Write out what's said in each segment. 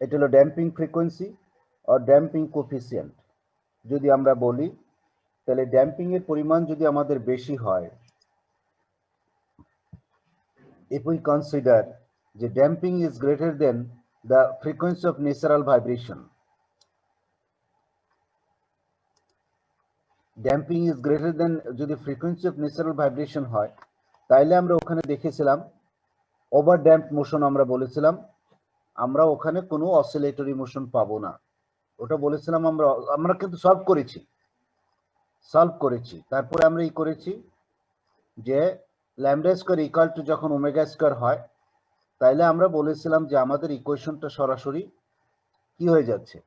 এটা হলো damping frequency আর damping coefficient. যদি আমরা বলি তাহলে ড্যাম্পিং এর পরিমাণ যদি আমাদের বেশি হয়, if we consider the damping is greater than the frequency of natural vibration, damping is greater than যদি frequency of natural vibration হয়, তাইলে আমরা ওখানে দেখেছিলাম ওভার ড্যাম্প মোশন। আমরা বলেছিলাম আমরা ওখানে কোনো অসিলেটরি মোশন পাবো না, ওটা বলেছিলাম আমরা। আমরা কিন্তু সলভ করেছি। তারপরে আমরা এই করেছি যে ল্যামডা স্কয়ার ইকুয়াল টু যখন ওমেগা স্কয়ার হয়, তাইলে আমরা বলেছিলাম যে আমাদের ইকুয়েশনটা সরাসরি কি হয়ে যাচ্ছে,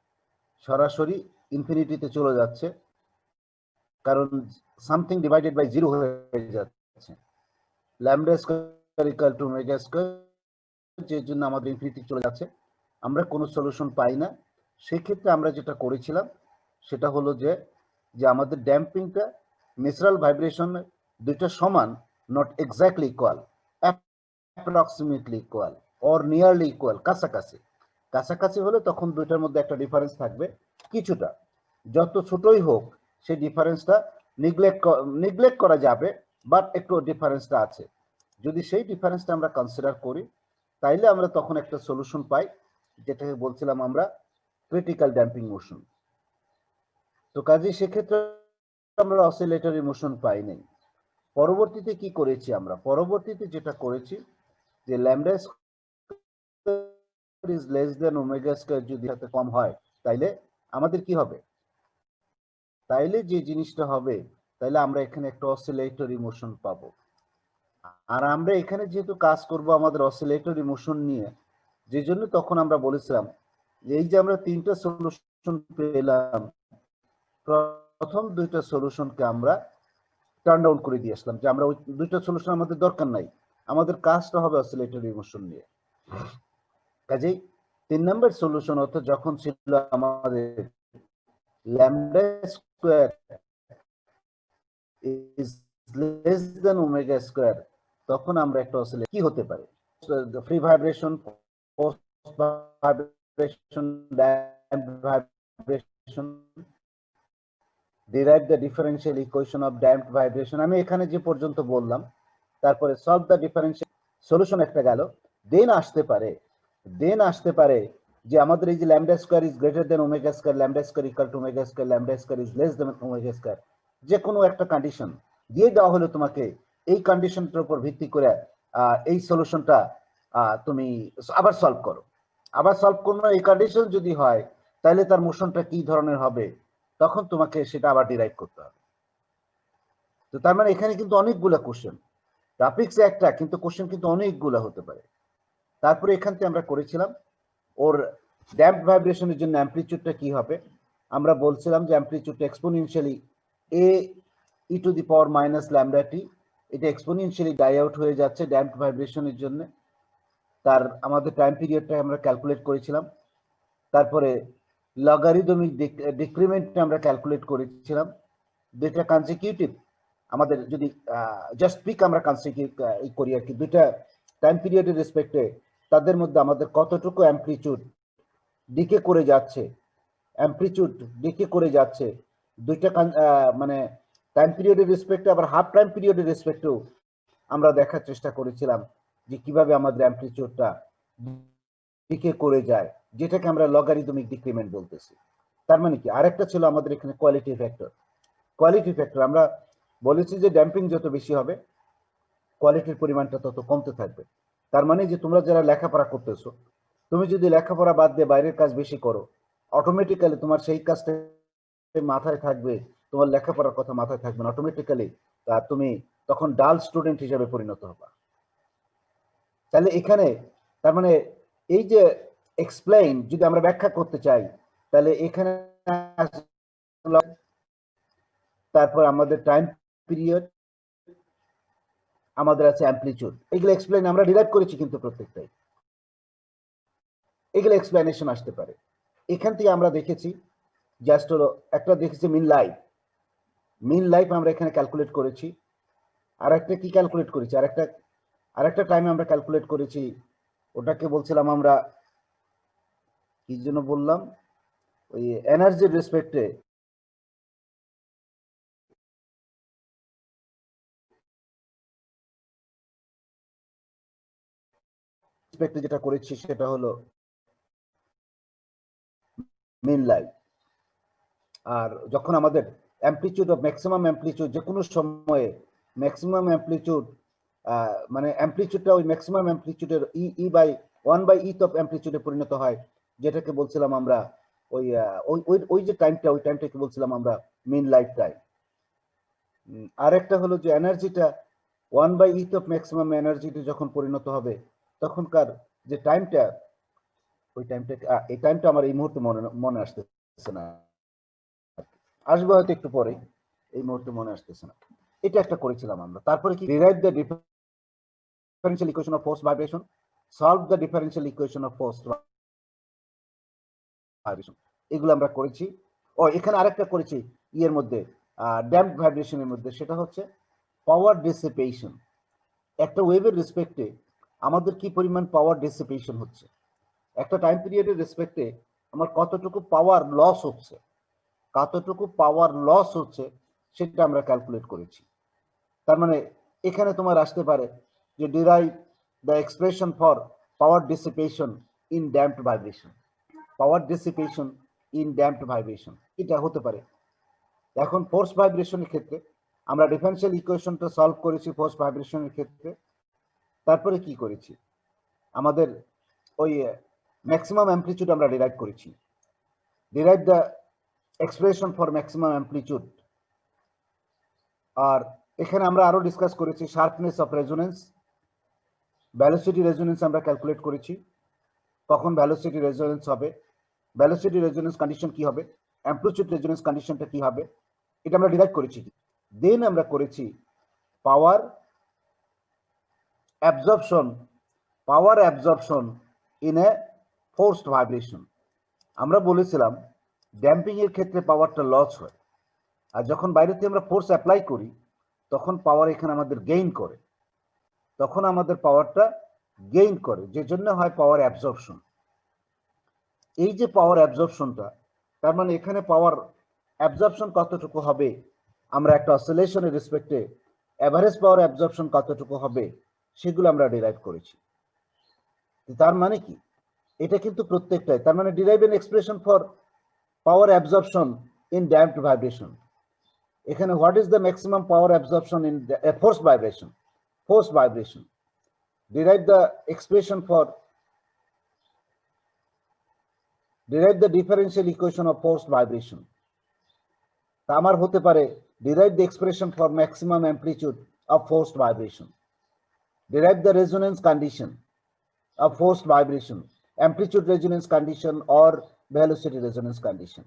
সরাসরি ইনফিনিটিতে চলে যাচ্ছে, কারণ সামথিং ডিভাইডেড বাই জিরো হয়ে যাচ্ছে। Lambda square equal to omega square, যে জন্য আমাদের ইনফিনিটি চলে যাচ্ছে, আমরা কোনো সলিউশন পাই না। সেক্ষেত্রে আমরা যেটা করেছিলাম সেটা হলো যে আমাদের ড্যাম্পিংটা ন্যাচারাল ভাইব্রেশন দুইটা সমান, not exactly equal, approximately equal or nearly equal, কাছাকাছি হলে তখন দুইটার মধ্যে একটা ডিফারেন্স থাকবে কিছুটা, যত ছোটই হোক সেই ডিফারেন্সটা নিগলেক্ট করা যাবে, বাট একটু ডিফারেন্সটা আছে। যদি সেই ডিফারেন্সটা আমরা কনসিডার করি তাইলে আমরা তখন একটা সলিউশন পাই, যেটাকে বলছিলাম আমরা ক্রিটিক্যাল ড্যাম্পিং মোশন। তো কাজেই সেক্ষেত্রে আমরা অসিলেটরি মোশন পাই নাই। পরবর্তীতে কি করেছি আমরা? পরবর্তীতে যেটা করেছি যে lambda square is less than omega square যদি সাথে কম হয়, তাইলে আমাদের কি হবে? তাইলে যে জিনিসটা হবে, তাইলে আমরা এখানে একটা অসিলেটরি মোশন পাবো। আর আমরা এখানে যেহেতু কাজ করব আমাদের অসিলেটরি মোশন নিয়ে, যে জন্য তখন আমরা বলেছিলাম যে এই যে আমরা তিনটা সলিউশন পেলাম, প্রথম দুইটা সলিউশনকে আমরা টার্ন ডাউন করে দিয়ে আসলাম, যে আমরা ওই দুইটা সলিউশন আমাদের দরকার নাই, আমাদের কাজটা হবে অসিলেটরি মোশন নিয়ে। কাজেই 3 নম্বর সলিউশন অর্থাৎ যখন ছিল আমাদের lambda square is less than omega square, তখন আমরা একটা অসিলেট কি হতে পারে? Free vibration, post vibration, damp vibration, derive the differential equation of damped vibration। আমি এখানে যে পর্যন্ত বললাম, তারপরে solve the differential solution একটা গেল। দেন আসতে পারে যে আমাদের এই যে lambda square is greater than omega square, lambda square equal to omega square, lambda square is less than omega square, যে কোনো একটা কন্ডিশন দিয়ে দেওয়া হলো তোমাকে। এই কন্ডিশনটার উপর ভিত্তি করে এই সলিউশনটা তুমি আবার সলভ করো। এই কন্ডিশন যদি হয় তাহলে তার মোশনটা কি ধরনের হবে, তখন তোমাকে সেটা আবার ডিরাইভ করতে হবে। তো তার মানে এখানে কিন্তু অনেকগুলো কোশ্চেন, টপিকস একটা কিন্তু কোশ্চেন কিন্তু অনেকগুলো হতে পারে। তারপরে এখান থেকে আমরা করেছিলাম ওর ড্যাম্প ভাইব্রেশনের জন্য অ্যামপ্লিটিউডটা কি হবে। আমরা বলছিলাম যে অ্যামপ্লিটিউডটা এক্সপোনেনশিয়ালি এ e to the power minus lambda T, এটা এক্সপোনেনশিয়ালি ডাই আউট হয়ে যাচ্ছে ড্যাম্প ভাইব্রেশনের জন্য। তার আমাদের টাইম পিরিয়ডটা আমরা ক্যালকুলেট করেছিলাম। তারপরে লগারিদমিক ডিক্রিমেন্ট আমরা ক্যালকুলেট করেছিলাম। দুইটা কনসিকিউটিভ আমাদের যদি জাস্ট পিক আমরা কনসিকিউটিভ করি আর কি, দুইটা টাইম পিরিয়ডের রেসপেক্টে তাদের মধ্যে আমাদের কতটুকু অ্যামপ্লিটিউড ডিকে করে যাচ্ছে, দুইটা মানে টাইম পিরিয়ডের রেসপেক্টে আবার হাফ টাইম পিরিয়ডের রেসপেক্টেও আমরা দেখার চেষ্টা করেছিলাম যে কিভাবে আমাদের অ্যামপ্লিটিউডটা ডিকে করে যায়, যেটাকে আমরা লগারিদমিক ডিক্রিমেন্ট বলতেছি। তার মানে কি আরেকটা ছিল আমাদের এখানে কোয়ালিটি ফ্যাক্টর। আমরা বলেছি যে ড্যাম্পিং যত বেশি হবে কোয়ালিটির পরিমাণটা তত কমতে থাকবে। তার মানে যে তোমরা যারা লেখাপড়া করতেছো, তুমি যদি লেখাপড়া বাদ দিয়ে বাইরের কাজ বেশি করো, অটোমেটিক্যালি তোমার সেই কাজটা মাথায় থাকবে, তোমার লেখাপড়ার কথা মাথায় থাকবে না, অটোমেটিক্যালি তুমি তখন ডাল স্টুডেন্ট হিসেবে পরিণত হবা। তাহলে এখানে তার মানে এই যে এক্সপ্লেইন যদি আমরা ব্যাখ্যা করতে চাই, তাহলে এখানে তারপর আমাদের টাইম পিরিয়ড, আমাদের আছে অ্যামপ্লিটিউড, এগুলো এক্সপ্লেইন আমরা ডিরাইভ করেছি কিন্তু প্রত্যেকটাই এগুলো এক্সপ্লেনেশন আসতে পারে। এখান থেকে আমরা দেখেছি জাস্ট হলো একটা দেখেছি মিন লাইফ আমরা এখানে ক্যালকুলেট করেছি। আর একটা কি ক্যালকুলেট করেছি, আরেকটা টাইমে আমরা ক্যালকুলেট করেছি, ওটাকে বলছিলাম আমরা কি জন্য বললাম, ওই এনার্জির রেসপেক্টে যেটা করেছি সেটা হলো মিন লাইন। আর যখন আমাদের অ্যাম্পলিটিউড অফ ম্যাক্সিমাম অ্যাম্পলিটিউড যে কোনো সময়ে ম্যাক্সিমাম অ্যাম্পলিটিউড মানে অ্যাম্পলিটিউডটা ওই ম্যাক্সিমাম অ্যাম্পলিটিউডের ই বাই 1/e অফ অ্যাম্পলিটিউডে পরিণত হয়, যেটাকে বলছিলাম আমরা ওই ওই যে টাইমটা, ওই টাইমটাকে বলছিলাম আমরা মিন লাইফ টাইম। আরেকটা হলো যে এনার্জিটা 1/e অফ ম্যাক্সিমাম এনার্জিতে যখন পরিণত হবে তখনকার যে টাইমটা, ওই টাইমটা, এই টাইমটা আমার এই মুহূর্তে মনে আসতেছে না, আসবে হয়তো একটু পরে, এই মুহূর্তে মনে আসতেছে না। এটা একটা করেছিলাম আমরা। তারপরে কি, derive the differential equation of force vibration, solve the differential equation of force vibration, এগুলো আমরা করেছি। ও এখানে আরেকটা করেছি ইয়ের মধ্যে, ড্যাম্প ভাইব্রেশনের মধ্যে, সেটা হচ্ছে পাওয়ার ডিসিপেশন। একটা ওয়েভের রেসপেক্টে আমাদের কি পরিমাণ পাওয়ার ডিসিপেশন হচ্ছে, একটা টাইম পিরিয়ডের রেসপেক্টে আমার কতটুকু পাওয়ার লস হচ্ছে, সেটা আমরা ক্যালকুলেট করেছি। তার মানে এখানে তোমার আসতে পারে যে derive the expression for power dissipation in damped vibration, এটা হতে পারে। এখন ফোর্স ভাইব্রেশনের ক্ষেত্রে আমরা ডিফারেনশিয়াল ইকুয়েশনটা সলভ করেছি ফোর্স ভাইব্রেশনের ক্ষেত্রে। তারপরে কি করেছি, আমাদের ওই ম্যাক্সিমাম অ্যাম্পলিটিউড আমরা ডিরাইভ করেছি, derive the expression for maximum amplitude. আর এখানে আমরা আরো ডিসকাস করেছি sharpness of resonance, velocity resonance আমরা ক্যালকুলেট করেছি, কখন ভেলোসিটি রেজোনেন্স হবে, ভেলোসিটি রেজোনেন্স কন্ডিশন কি হবে, অ্যাম্পলিটিউড রেজোনেন্স কন্ডিশনটা কি হবে, এটা আমরা ডিরাইভ করেছি। দেন আমরা করেছি power absorption in a forced vibration. আমরা বলেছিলাম ড্যাম্পিং এর ক্ষেত্রে পাওয়ারটা লস হয়, আর যখন বাইরে থেকে আমরা ফোর্স অ্যাপ্লাই করি তখন পাওয়ার এখানে আমাদের গেইন করে, যে জন্য হয় পাওয়ার অ্যাবজর্পশন। এই যে পাওয়ার অ্যাবজর্পশনটা, তার মানে এখানে পাওয়ার অ্যাবজর্পশন কতটুকু হবে, আমরা একটা অসিলেশনের রেসপেক্টে এভারেজ পাওয়ার অ্যাবজর্পশন কতটুকু হবে সেগুলো আমরা ডিরাইভ করেছি। তার মানে কি, এটা কিন্তু প্রত্যেকটাই, তার মানে derive an expression for power absorption in damped vibration. এখানে what is the maximum power absorption in force vibration, derive the expression for, derive the differential equation of forced vibration. তা আমার হতে পারে derive the expression for maximum amplitude of forced vibration, derive the resonance condition of forced vibration, amplitude resonance condition or velocity resonance condition.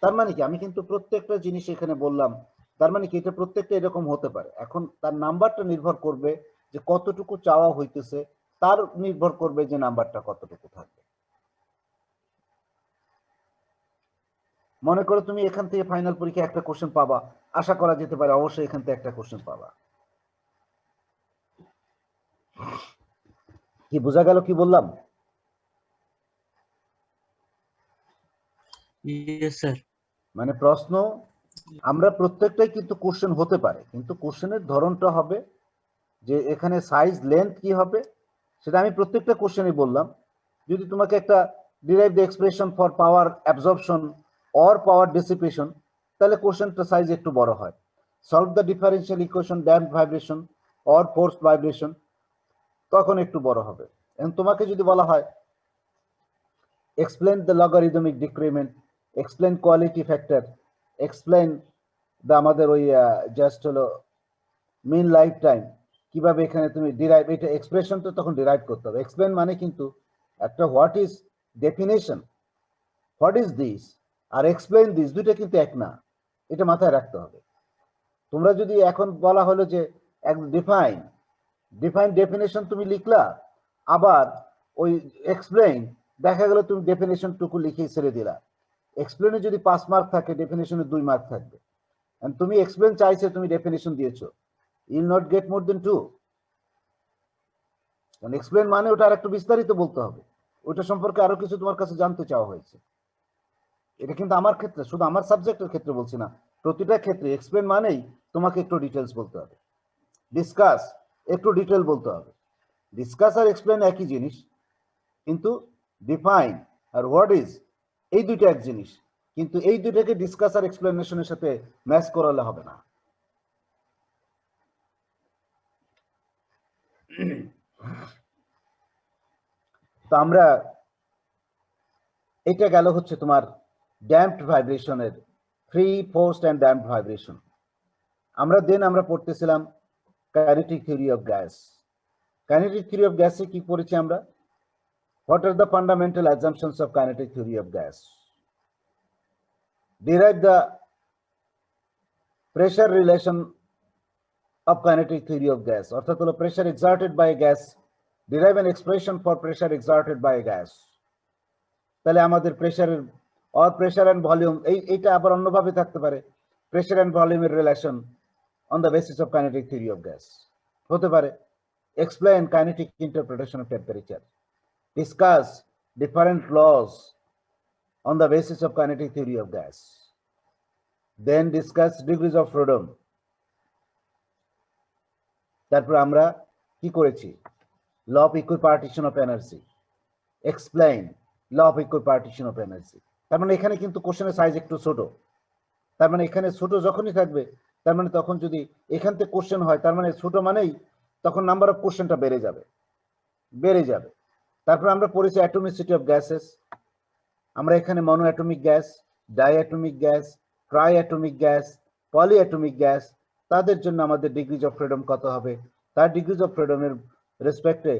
তার মানে কি, আমি কিন্তু প্রত্যেকটা জিনিস এখানে বললাম, তার মানে কি এটা প্রত্যেকটা এরকম হতে পারে। এখন তার নাম্বারটা নির্ভর করবে যে কতটুকু চাওয়া হইতেছে, তার নির্ভর করবে যে নাম্বারটা কতটুকু থাকবে। মনে করো তুমি এখান থেকে ফাইনাল পরীক্ষা একটা কোশ্চেন পাবা, আশা করা যেতে পারে অবশ্যই এখান থেকে একটা কোশ্চেন পাবা। কি বোঝা গেল কি বললাম? মানে প্রশ্ন আমরা প্রত্যেকটাই কিন্তু কোশ্চেন হতে পারে, কিন্তু কোশ্চেনের ধরনটা হবে যে এখানে সাইজ লেন্থ কি হবে, সেটা আমি প্রত্যেকটা কোশ্চেনে বললাম। যদি তোমাকে একটা derive the expression for power absorption or power dissipation, তাহলে কোশ্চেনটা সাইজ একটু বড় হয়। Solve the differential equation damp vibration or force vibration, তখন একটু বড় হবে। এবং তোমাকে যদি বলা হয় explain the logarithmic decrement, explain quality factor, explain the আমাদের ওই জাস্ট হলো মিন লাইফ টাইম, কিভাবে এখানে তুমি ডিরাইভ, এটা এক্সপ্রেশনটা তখন ডিরাইভ করতে হবে। এক্সপ্লেন মানে কিন্তু একটা what is definition, what is this আর এক্সপ্লেন দিস, দুইটা কিন্তু এক না, এটা মাথায় রাখতে হবে। তোমরা যদি এখন বলা হলো যে ডিফাইন ডেফিনেশন তুমি লিখলা, আবার ওই এক্সপ্লেইন দেখা গেল তুমি ডেফিনেশন টুকু লিখেই ছেড়ে দিলা, এক্সপ্লেনে যদি 5 মার্ক থাকে ডেফিনেশনে 2 মার্ক থাকবে, এন্ড তুমি এক্সপ্লেন চাইছে, তুমি ডেফিনেশন দিয়েছো, you will not get more than 2। কারণ এক্সপ্লেন মানে ওটা আর একটু বিস্তারিত বলতে হবে, ওটা সম্পর্কে আরো কিছু তোমার কাছে জানতে চাওয়া হয়েছে। এটা কিন্তু আমার ক্ষেত্রে, শুধু আমার সাবজেক্টের ক্ষেত্রে বলছি না, প্রতিটা ক্ষেত্রে এক্সপ্লেন মানেই তোমাকে একটু ডিটেলস বলতে হবে, ডিসকাস একটু ডিটেল বলতে হবে। ডিসকাস আর এক্সপ্লেন একই জিনিস, কিন্তু ডিফাইন আর হোয়াট ইজ এই দুইটা এক জিনিস, কিন্তু এই দুইটাকে ডিসকাস আর এক্সপ্লেনেশনের সাথে ম্যাচ করালে হবে না। তো আমরা, এটা গেল হচ্ছে তোমার ড্যাম্পড ভাইব্রেশনের free, forced and damped vibration. আমরা পড়তেছিলাম kinetic theory of gas. Kinetic theory of গ্যাসে কি পড়েছি আমরা? What are the fundamental assumptions of kinetic theory of gas? Derive the pressure relation of kinetic theory of gas. অর্থাৎ হলো pressure exerted by a gas. Derive an expression for pressure exerted by a gas. তাহলে আমাদের প্রেসারের or pressure and volume, এইটা আবার অন্যভাবে থাকতে পারে, pressure and volume এর relation on the basis of kinetic theory of gas হতে পারে। Explain kinetic interpretation of temperature. Discuss different laws on the basis of kinetic theory of gas. Then discuss degrees of freedom. তারপর আমরা কি করেছি? Law of equipartition of energy. Explain law of equipartition of energy. তার মানে এখানে কিন্তু কোশ্চেনের size একটু ছোট, তার মানে এখানে ছোট যখনই থাকবে তার মানে তখন যদি এখান থেকে কোশ্চেন হয় তার মানে ছোট মানেই তখন নাম্বার অফ কোশ্চেনটা বেড়ে যাবে। তারপর আমরা পড়েছি অ্যাটমিসিটি অফ গ্যাসেস। আমরা এখানে mono atomic gas, diatomic gas, tri atomic gas, poly atomic gas, তাদের জন্য আমাদের ডিগ্রিজ অফ ফ্রিডম কত হবে, তার ডিগ্রিজ অফ ফ্রিডমের রেসপেক্টে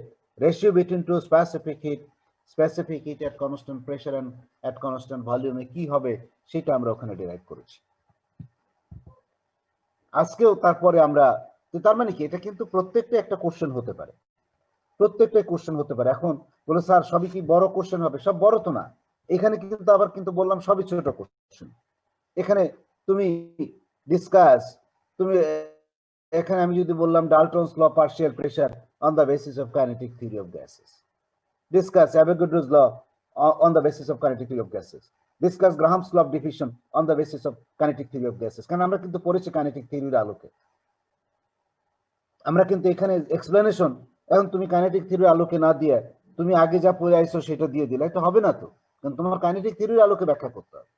ratio between two specific heat at constant pressure and at constant ভলিউমে কি হবে সেটা আমরা ওখানে ডিরাইভ করেছি। আজকেও তারপরে আমরা, তার মানে কি এটা কিন্তু প্রত্যেকটা একটা কোশ্চেন হতে পারে, প্রত্যেকটাই কোশ্চেন হতে পারে। এখন বলে স্যার সবই কি বড় কোশ্চেন হবে? সব বড় তো না, এখানে কিন্তু আবার কিন্তু বললাম সবই ছোট কোশ্চেন। এখানে তুমি ডিসকাস, তুমি এখানে আমি যদি বললাম Dalton's law partial pressure on the basis of kinetic theory of gases, discuss Avogadro's law on the basis of kinetic theory of gases, discuss Graham's law of diffusion on the basis of kinetic theory of gases. কারণ আমরা কিন্তু পড়েছি kinetic থিওরির আলোকে, আমরা কিন্তু এখানে explanation এখন তুমি কাইনেটিক থিওরির আলোকে না দিয়ে তুমি আগে যা পড়ে আইছো সেটা দিয়ে দিলে এটা হবে না তো, কারণ তোমার কাইনেটিক থিওরির আলোকে ব্যাখ্যা করতে হবে।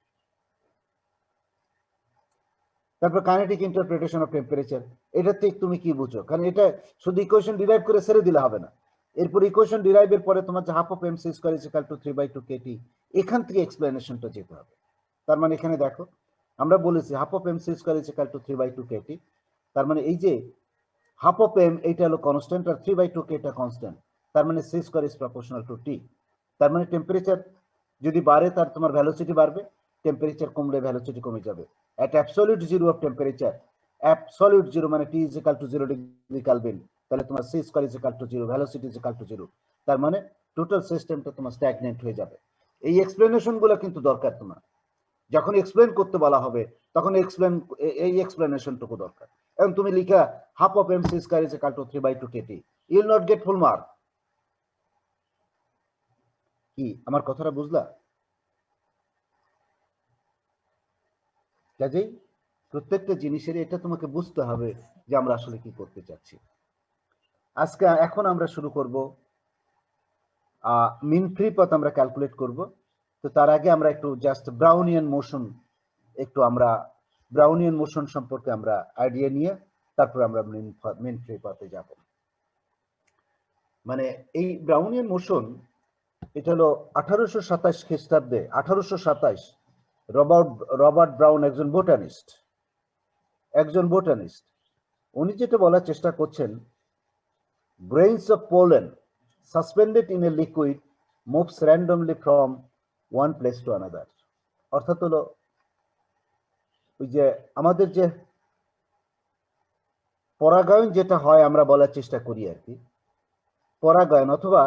তারপর কাইনেটিক ইন্টারপ্রিটেশন অফ টেম্পারেচার, এটা থেকে তুমি কি বুঝো? কারণ এটা শুধু ইকুয়েশন ডিরাইভ করে ছেড়ে দিলে হবে না, এরপর ইকুয়েশন ডিরাইভের পরে তোমার যে half of M C square is equal to 3/2 KT, এখান থেকে এক্সপ্লেনেশনটা যেতে হবে। তার মানে এখানে দেখো আমরা বলেছি half of M C square is equal to 3/2 KT, তার মানে এই যে হাফ অফ এম এইটা হলো কনস্ট্যান্ট আর 3/2 কে এটা কনস্ট্যান্ট, তার মানে C square is proportional to T. তার মানে টেম্পারেচার যদি বাড়ে তার তোমার ভ্যালোসিটি বাড়বে, টেম্পারেচার কমলে ভ্যালোসিটি কমে যাবে। At absolute zero of temperature, absolute zero মানে t is equal to 0 degree Kelvin, তাহলে তোমার c square is equal to 0, velocity is equal to 0, তার মানে টোটাল সিস্টেমটা তোমার স্ট্যাগনেন্ট হয়ে যাবে। এই এক্সপ্লেনেশন গুলো কিন্তু দরকার তোমার, যখন এক্সপ্লেন করতে বলা হবে তখন এই এক্সপ্লেনেশনটুকু দরকার। এবং তুমি লিখা half of M C square is equal to 3/2 KT, you will not get full mark. কি আমার কথাটা বুঝলা? কাজেই প্রত্যেকটা জিনিসের এটা তোমাকে বুঝতে হবে যে আমরা আসলে কি করতে চাচ্ছি। এখন আমরা শুরু করব মিন ফ্রি পথ আমরা ক্যালকুলেট করব। তো তার আগে আমরা একটু জাস্ট ব্রাউনিয়ান মোশন সম্পর্কে আমরা আইডিয়া নিয়ে তারপর আমরা মিন ফ্রি পথে যাব। মানে এই ব্রাউনিয়ান মোশন এটা হলো 1827 খ্রিস্টাব্দে, 1827 রবার্ট ব্রাউন একজন বোটানিস্ট, উনি যেটা বলার চেষ্টা করছেন, grains of pollen suspended in a liquid moves randomly from one place to another। অর্থাৎ হলো ওই যে আমাদের যে পরাগায়ন যেটা হয় আমরা বলার চেষ্টা করি আর কি, পরাগায়ন অথবা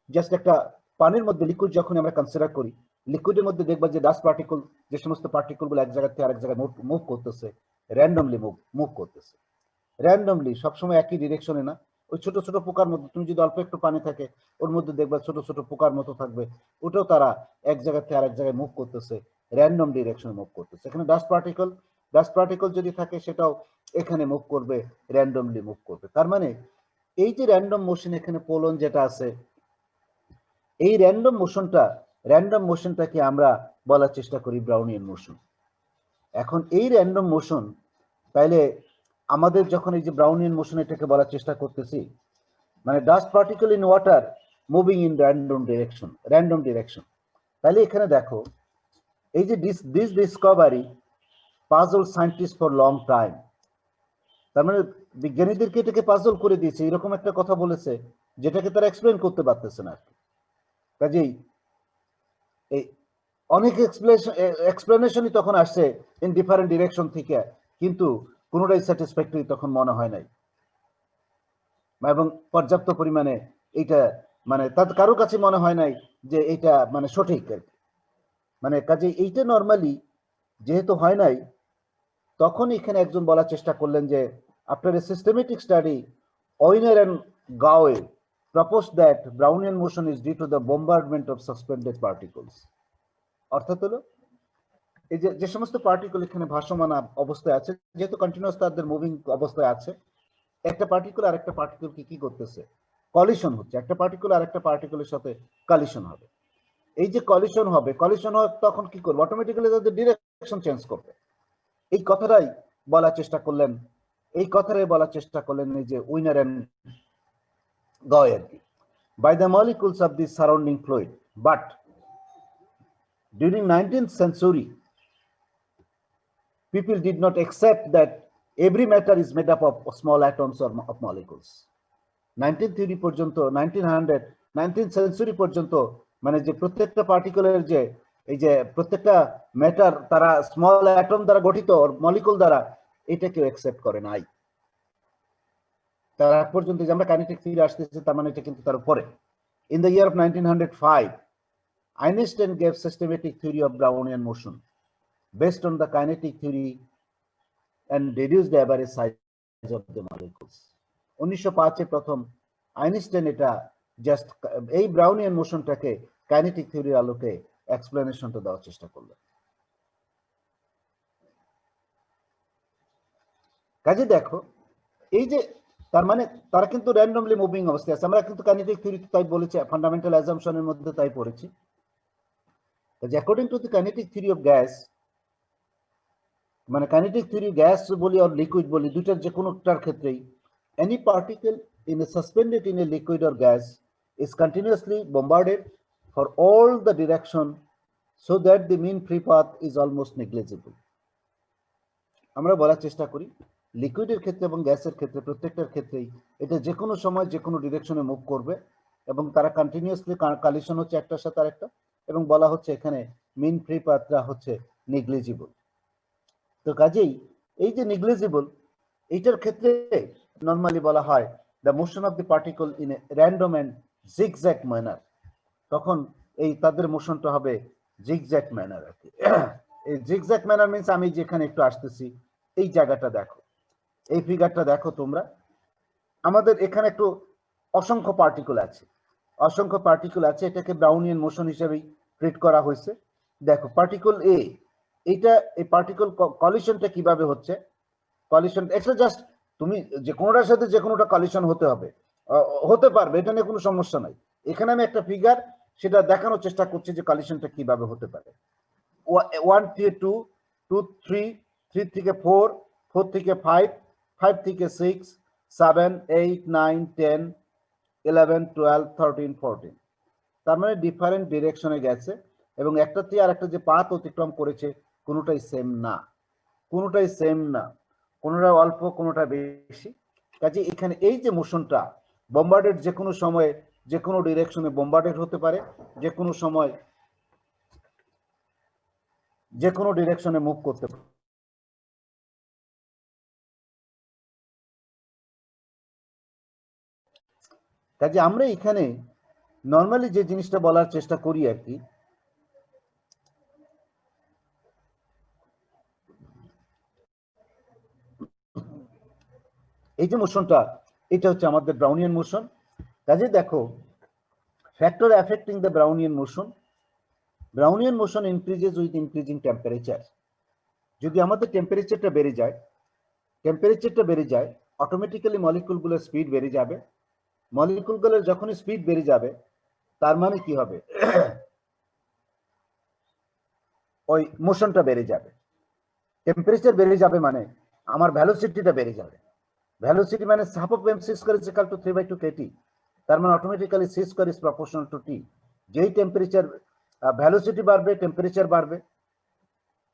জাস্ট একটা পানির মধ্যে লিকুইড যখন আমরা কনসিডার করি, লিকুইডের মধ্যে দেখবা যে ডাস্ট পার্টিকল, যে সমস্ত পার্টিকলগুলো এক জায়গা থেকে আরেক জায়গায় মুভ করতেছে, র্যান্ডমলি মুভ করতেছে, র্যান্ডমলি সবসময় একই ডিরেকশনে না, ওই ছোট ছোট পোকার মতো, তুমি যদি অল্প একটু পানি থাকে ওর মধ্যে দেখবা ছোট ছোট পোকার মতো থাকবে, ওটাও তারা এক জায়গা থেকে আরেক জায়গায় মুভ করতেছে, র্যান্ডম ডিরেকশনে মুভ করতেছে। এখানে ডাস্ট পার্টিকল যদি থাকে সেটাও এখানে মুভ করবে, র্যান্ডমলি মুভ করবে। তার মানে এই যে র্যান্ডম মোশন, এখানে পোলন যেটা আছে, এই র্যান্ডম মোশনটাকে আমরা বলার চেষ্টা করি ব্রাউনিয়ান মোশন। এখন এই র্যান্ডম মোশন, তাইলে আমাদের যখন এই যে ব্রাউনিয়ান মোশন এটাকে বলার চেষ্টা করতেছি, মানে dust particle in water moving in random direction, তাহলে এখানে দেখো এই যে this Discovery puzzle scientist for long time, তার মানে বিজ্ঞানীদেরকে এটাকে পাজল করে দিয়েছে, এরকম একটা কথা বলেছে যেটাকে তারা এক্সপ্লেন করতে পারতেছে না। কাজেই এই অনেক এক্সপ্লেনেশনই তখন আসছে ইন ডিফারেন্ট ডিরেকশন থেকে, কিন্তু কোনোটাই স্যাটিসফ্যাক্টরি তখন মনে হয় নাই, এবং পর্যাপ্ত পরিমাণে এইটা মানে তার কারো কাছে মনে হয় নাই যে এইটা মানে সঠিক আর কি। মানে কাজে এইটা নর্মালি যেহেতু হয় নাই, তখন এখানে একজন বলার চেষ্টা করলেন যে after a systematic study Wiener and Gouy proposed that Brownian motion is due to the bombardment of suspended particles. অর্থাৎ হলো এই যে সমস্ত পার্টিকেল এখানে ভাসমান অবস্থায় আছে, যেহেতু কন্টিনিউয়াস তাদের মুভিং অবস্থায় আছে, একটা পার্টিকেল আরেকটা পার্টিকেলকে কি করতেছে, কলিশন হচ্ছে, একটা পার্টিকেল আরেকটা পার্টিকেলের সাথে কলিশন হবে। এই যে কলিশন হবে, তখন কি করবে, অটোমেটিক্যালি তাদের ডিরেকশন চেঞ্জ করবে। এই কথাটাই বলার চেষ্টা করলেন এই যে উইনার এন্ড গাওয়ে আর কি, by the molecules of the surrounding fluid. But during 19th century, people did not accept that every matter is made up of small atoms or of molecules. 19th century পর্যন্ত মানে যে প্রত্যেকটা particular যে এই যে প্রত্যেকটা matter তারা small atom দ্বারা গঠিত, মলিকুল দ্বারা, এটা কেউ অ্যাকসেপ্ট করে নাই। তার আগ পর্যন্ত যে আমরা কাইনেটিক থিওরি আসতেছি, তার মানে এটা কিন্তু তার উপরে। In the year of 1905, Einstein gave systematic theory of Brownian motion based on the kinetic theory and reduced the average size of the molecules. 1905 প্রথম আইনস্টাইন এটা জাস্ট এই ব্রাউনিয়ান মোশনটাকে কাইনেটিক থিওরির আলোকে এক্সপ্লেনেশনটা দেওয়ার চেষ্টা করলেন। কাজে দেখো এই যে তার মানে তারা কিন্তু র্যান্ডমলি মুভিং অবস্থায় আছে। আমরা কিন্তু কাইনেটিক থিওরিতে তাই বলেছি, ফান্ডামেন্টাল অ্যাজাম্পশনের মধ্যে তাই পড়েছি। According to the kinetic theory of gas, মানে কাইনেটিক থিওরি গ্যাস বলি আর লিকুইড বলি, দুইটার যে কোনোটার ক্ষেত্রেই any particle in a suspended in a liquid or gas is continuously bombarded for all the direction so that the mean free path is almost negligible. আমরা বলার চেষ্টা করি লিকুইডের ক্ষেত্রে এবং গ্যাসের ক্ষেত্রে প্রত্যেকটার ক্ষেত্রেই এটা যে কোনো সময় যে কোনো ডিরেকশনে মুভ করবে, এবং তারা কন্টিনিউয়াসলি কালিশন হচ্ছে একটার সাথে আরেকটা, এবং বলা হচ্ছে এখানে মিন ফ্রি পাথটা হচ্ছে নেগলিজিবল। তো কাজেই এই যে নেগলিজিবল, এইটার ক্ষেত্রে নর্মালি বলা হয় the motion of the particle in a random and zigzag manner. তখন এই তাদের মোশনটা হবে জিগজ্যাগ ম্যানার আর কি। এই জিগজ্যাগ ম্যানার মিন্স আমি যেখানে একটু আসতেছি, এই জায়গাটা দেখো, এই ফিগারটা দেখো তোমরা, আমাদের এখানে একটু অসংখ্য পার্টিকেল আছে, এটাকে ব্রাউনিয়ান মোশন হিসেবেই ট্রিট করা হয়েছে। দেখো পার্টিকেল এ, এইটা এই পার্টিকেল কলিশনটা কিভাবে হচ্ছে, কলিশন এটা জাস্ট তুমি যে কোনোটার সাথে যে কোনোটা কলিশন হতে পারবে, এটা নিয়ে কোনো সমস্যা নাই। এখানে আমি একটা ফিগার সেটা দেখানোর চেষ্টা করছি যে কলিশনটা কিভাবে হতে পারে। 1 থেকে 2, 2 3, 3 থেকে 4, 4 থেকে 5, 5 থেকে 6, 7, 8, 9, 10, 11, 12, 13, 14। তার মানে ডিফারেন্ট ডিরেকশনে গেছে, এবং একটা থেকে আর একটা যে পাথ অতিক্রম করেছে কোনোটাই সেম না, কোনোটা অল্প কোনোটা বেশি। কাজে এখানে এই যে মোশনটা বোম্বার্ডেড, যে কোনো সময়ে যে কোনো ডিরেকশনে বোম্বার্ডেড হতে পারে, যে কোনো সময় যে কোনো ডিরেকশনে মুভ করতে পারে। কাজে আমরা এখানে নর্মালি যে জিনিসটা বলার চেষ্টা করি আর কি, এই যে মোশনটা এটা হচ্ছে আমাদের ব্রাউনিয়ান মোশন। কাজে দেখো, factor affecting the Brownian motion increases with increasing temperature. যদি আমাদের টেম্পারেচারটা বেড়ে যায় অটোমেটিক্যালি মলিকুলগুলোর স্পিড বেড়ে যাবে। মলিকুলগুলোর যখনই স্পিড বেড়ে যাবে তার মানে কি হবে, ওই মোশনটা বেড়ে যাবে। টেম্পারেচার বেড়ে যাবে মানে আমার ভ্যালোসিটিটা বেড়ে যাবে। ভ্যালোসিটি মানে half of M C square is equal to 3/2 kT। তার মানে automatically C square is proportional to T. যেই টেম্পারেচার ভ্যালোসিটি বাড়বে টেম্পারেচার বাড়বে।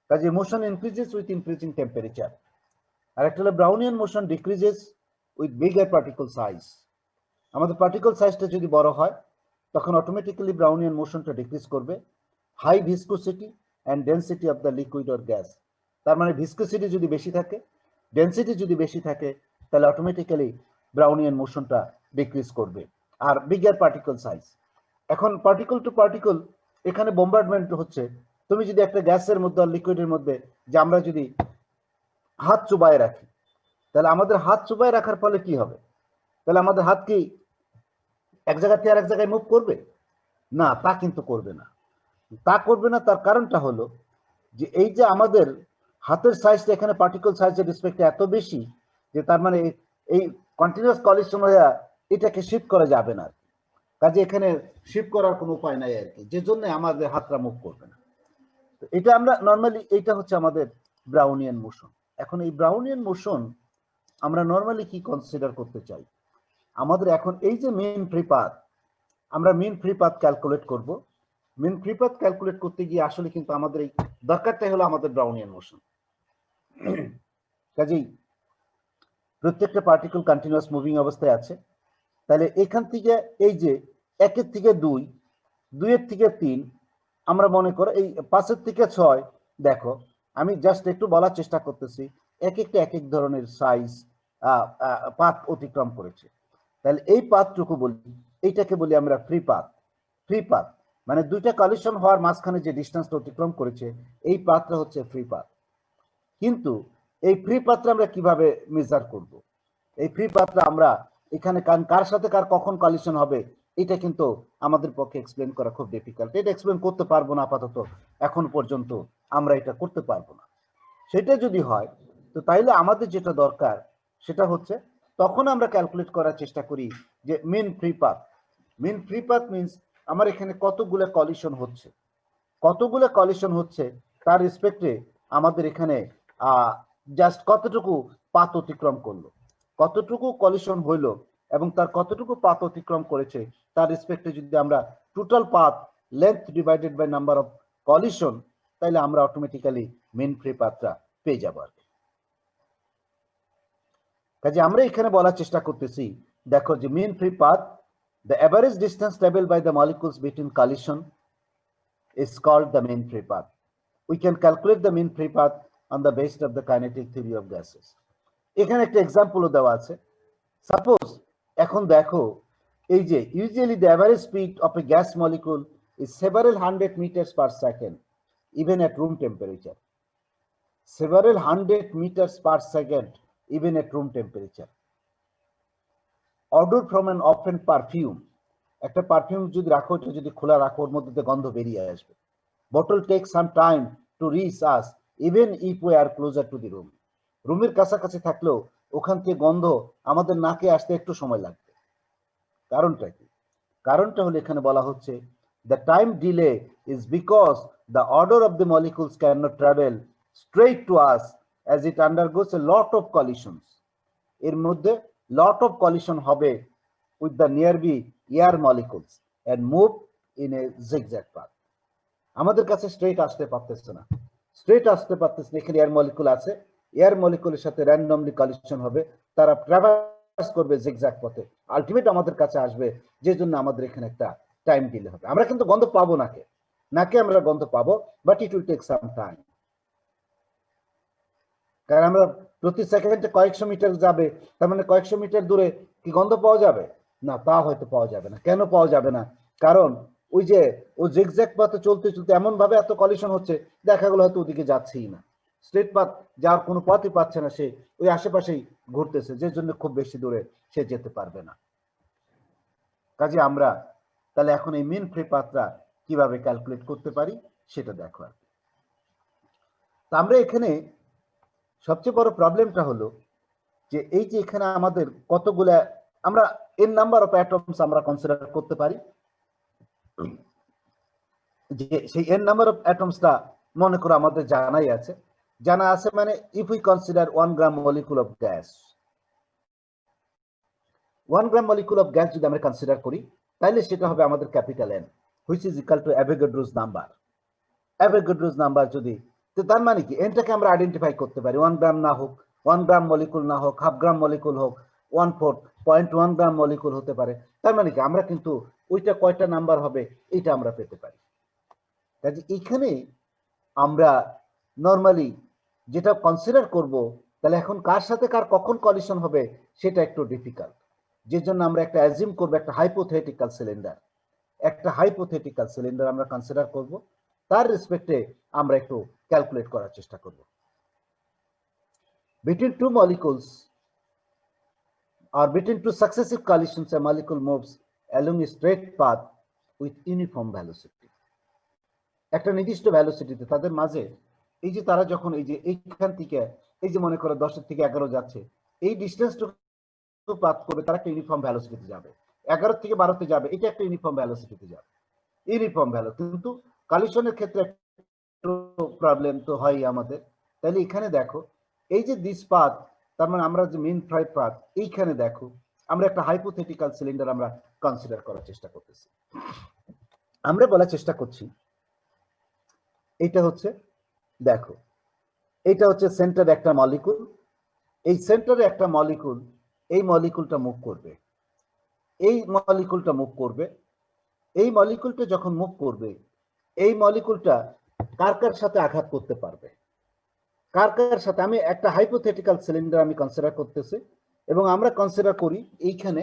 কাজে motion increases with increasing temperature. আর একটা হলো Brownian motion decreases with bigger particle size. আমাদের পার্টিকল সাইজটা যদি বড় হয় তখন অটোমেটিক্যালি ব্রাউনিয়ান মোশনটা ডিক্রিজ করবে। High viscosity and density of the liquid or gas. তার মানে ভিসকোসিটি যদি বেশি থাকে, ডেন্সিটি যদি বেশি থাকে, তাহলে অটোমেটিক্যালি ব্রাউনিয়ান মোশনটা ডিক্রিজ করবে। আর বিগার পার্টিকল সাইজ, এখন পার্টিকল টু পার্টিকল এখানে বোম্বার্ডমেন্ট হচ্ছে। তুমি যদি একটা গ্যাসের মধ্যে আর লিকুইডের মধ্যে যে আমরা যদি হাত চুবায় রাখি, তাহলে আমাদের হাত চুবায় রাখার ফলে কি হবে? তাহলে আমাদের হাত কি এক জায়গা থেকে আরেক জায়গায় মুভ করবে? না, তা কিন্তু করবে না। তার কারণটা হলো যে এই যে আমাদের হাতের সাইজটা এখানে পার্টিকল সাইজের রেসপেক্টে এত বেশি যে তার মানে এই কন্টিনিউয়াস কলিশন হয়ে এটাকে শিফট করা যাবে না। কাজে এখানে শিফট করার কোনো উপায় নাই আর কি, যে জন্য আমাদের হাতটা মুভ করবে না। তো এটা আমরা নর্মালি, এইটা হচ্ছে আমাদের ব্রাউনিয়ান মোশন। এখন এই ব্রাউনিয়ান মোশন আমরা নর্মালি কি কনসিডার করতে চাই? আমাদের এখন এই যে মেইন ফ্রি পাথ, আমরা মেইন ফ্রি পাথ ক্যালকুলেট করব। মেইন ফ্রি পাথ ক্যালকুলেট করতে গিয়ে আসলে কিন্তু আমাদের এই দরকারটাই হলো আমাদের ব্রাউনিয়ান মোশন। কাজেই প্রত্যেকটা পার্টিকেল কন্টিনিউয়াস মুভিং অবস্থায় আছে। তাহলে এখান থেকে এই যে 1 থেকে 2, 2 থেকে 3, আমরা মনে করো এই 5 থেকে 6, দেখো আমি জাস্ট একটু বলার চেষ্টা করতেছি, এক এক ধরনের সাইজ পাথ অতিক্রম করেছে। তাহলে এই পাথটুকু বলি, এইটাকে বলি আমরা ফ্রি পাথ মানে দুইটা কলিশন হওয়ার মাঝখানে যে ডিস্টেন্সটা অতিক্রম করেছে এই পাথটা হচ্ছে ফ্রি পাথ। কিন্তু এই ফ্রি পাথটা আমরা কিভাবে মেজার করব? এই ফ্রি পাথটা আমরা এখানে কার সাথে কার কখন কলিশন হবে এটা কিন্তু আমাদের পক্ষে এক্সপ্লেন করা খুব ডিফিকাল্ট। এটা এক্সপ্লেন করতে পারবো না আপাতত, এখন পর্যন্ত আমরা এটা করতে পারবো না। সেটা যদি হয় তো তাইলে আমাদের যেটা দরকার সেটা হচ্ছে তখন আমরা ক্যালকুলেট করার চেষ্টা করি যে মেন ফ্রি পাথ মিনস আমার এখানে কতগুলো কলিশন হচ্ছে তার রেসপেক্টে আমাদের এখানে জাস্ট কতটুকু পাথ অতিক্রম করলো, কতটুকু কলিশন হইলো এবং তার কতটুকু পাথ অতিক্রম করেছে তার রেসপেক্টে যদি আমরা total path length divided by number of collision, তাহলে আমরা অটোমেটিক্যালি মেন ফ্রি পাথটা পেয়ে যাবো আর কি। কাজে আমরা এখানে বলার চেষ্টা করতেছি, দেখো যে mean free path, the average distance traveled by the molecules between collision is called the mean free path. We can calculate the mean free path on the basis of the kinetic theory of gases. এখানে একটা এক্সাম্পলও দেওয়া আছে। Suppose এখন দেখো এই যে usually the average speed of a gas molecule is several hundred meters per second even at room temperature. Several hundred meters per second even at room temperature. Odor from an open perfume, একটা perfume যদি রাখো, এটা যদি খোলা রাখো ওর মধ্যে গন্ধ বেরিয়ে আসবে। Bottle take some time to reach us even if we are closer to the room. রুমের কাছাকাছি থাকলেও ওখান থেকে গন্ধ আমাদের নাকে আসতে একটু সময় লাগবে। কারণটা কি? কারণটা হলো এখানে বলা হচ্ছে the time delay is because the order of the molecules can not travel straight to us as it আন্ডারগোস A lot of কলিশনস। এর মধ্যে লট অফ কলিশন হবে with the nearby air molecules and move in a zigzag path. আমাদের কাছে straight আসতে পারতেছে না, এখানে air molecule আছে, এয়ার মলিকুলের সাথে র্যান্ডমলি কলিশন হবে, তারা ট্রাভার্স করবে জিগজ্যাগ পথে, আলটিমেট আমাদের কাছে আসবে, যে জন্য আমাদের এখানে একটা টাইম ডিলে হবে। আমরা কিন্তু গন্ধ পাবো নাকে আমরা গন্ধ পাবো, but it will take some time. কারণ আমরা প্রতি সেকেন্ডে কয়েকশো মিটার যাবে, তার মানে কয়েকশো মিটার দূরে কি গন্ধ পাওয়া যাবে না? তা হয়তো পাওয়া যাবে না। কেন পাওয়া যাবে না? কারণ ওই যে ও জিগজ্যাগ পথে চলতে এমন ভাবে এত কলিশন হচ্ছে, দেখা গেল হয়তো ওদিকে যাচ্ছেই না। স্ট্রেট পাথ যাওয়ার কোনো পথই পাচ্ছে না, সে ওই আশেপাশেই ঘুরতেছে, যে জন্য খুব বেশি দূরে সে যেতে পারবে না। কাজে আমরা তাহলে এখন এই মিন ফ্রি পাথটা কিভাবে ক্যালকুলেট করতে পারি সেটা দেখো। আর তা আমরা এখানে সবচেয়ে বড় প্রবলেমটা হলো যে এই যে এখানে আমাদের কতগুলা আমরা এন নাম্বার অফ অ্যাটমস আমরা কনসিডার করতে পারি, যে সেই এন নাম্বার অফ অ্যাটমসটা মনে করো আমাদের জানা আছে মানে if we consider 1 gram molecule of gas, 1 gram molecule of gas যদি আমরা কনসিডার করি তাহলে সেটা হবে আমাদের capital N, which is equal to Avogadro's number. Avogadro's number যদি, তো তার মানে কি এনটাকে আমরা আইডেন্টিফাই করতে পারি, 1 গ্রাম না হোক, 1 গ্রাম মলিকুল না হোক, হাফ গ্রাম মলিকুল হোক, 1/4 গ্রাম মলিকুল হতে পারে। তার মানে কি আমরা কিন্তু ওইটা কয়টা নাম্বার হবে এটা আমরা পেতে পারি। কাজে এখানে আমরা নর্মালি যেটা কনসিডার করব, তাহলে এখন কার সাথে কার কখন কলিশন হবে সেটা একটু ডিফিকাল্ট, যে জন্য আমরা একটা অ্যাজিউম করবো একটা হাইপোথেটিক্যাল সিলিন্ডার আমরা কনসিডার করব, তার রেসপেক্টে আমরা একটু ক্যালকুলেট করার চেষ্টা করব। Between two molecules or between two successive collisions, a molecule moves along a straight path with uniform velocity. একটা নির্দিষ্ট ভ্যালোসিটিতে তাদের মাঝে এই যে তারা যখন এই যে এইখান থেকে এই যে মনে করো 10 থেকে 11 যাচ্ছে, এই ডিস্টেন্সটুকু পাথ করবে, তারা একটা ইউনিফর্ম ভ্যালোসিটিতে যাবে। 11 থেকে 12তে যাবে, এটা একটা ইউনিফর্ম ভ্যালোসিটিতে যাবে, ইউনিফর্ম ভ্যালু। কিন্তু কলিশনের ক্ষেত্রে একটু প্রবলেম তো হয় আমাদের। তাহলে এখানে দেখো এই যে দিস পাথ, তার মানে আমরা যে মিন ফ্রি পাথ, এইখানে দেখো আমরা একটা হাইপোথেটিক্যাল সিলিন্ডার আমরা কনসিডার করার চেষ্টা করতেছি। আমরা বলার চেষ্টা করছি এটা হচ্ছে, দেখো এটা হচ্ছে সেন্টারে একটা মলিকুল, এই সেন্টারে একটা মলিকুল, এই মলিকুলটা মুভ করবে, এই মলিকুলটা মুভ করবে, এই মলিকুলটা যখন মুভ করবে, এই মলিকুলটা কার কার সাথে আঘাত করতে পারবে, কার কার সাথে। আমি একটা হাইপোথেটিক্যাল সিলিন্ডার আমি কনসিডার করতেছি, এবং আমরা কনসিডার করি এইখানে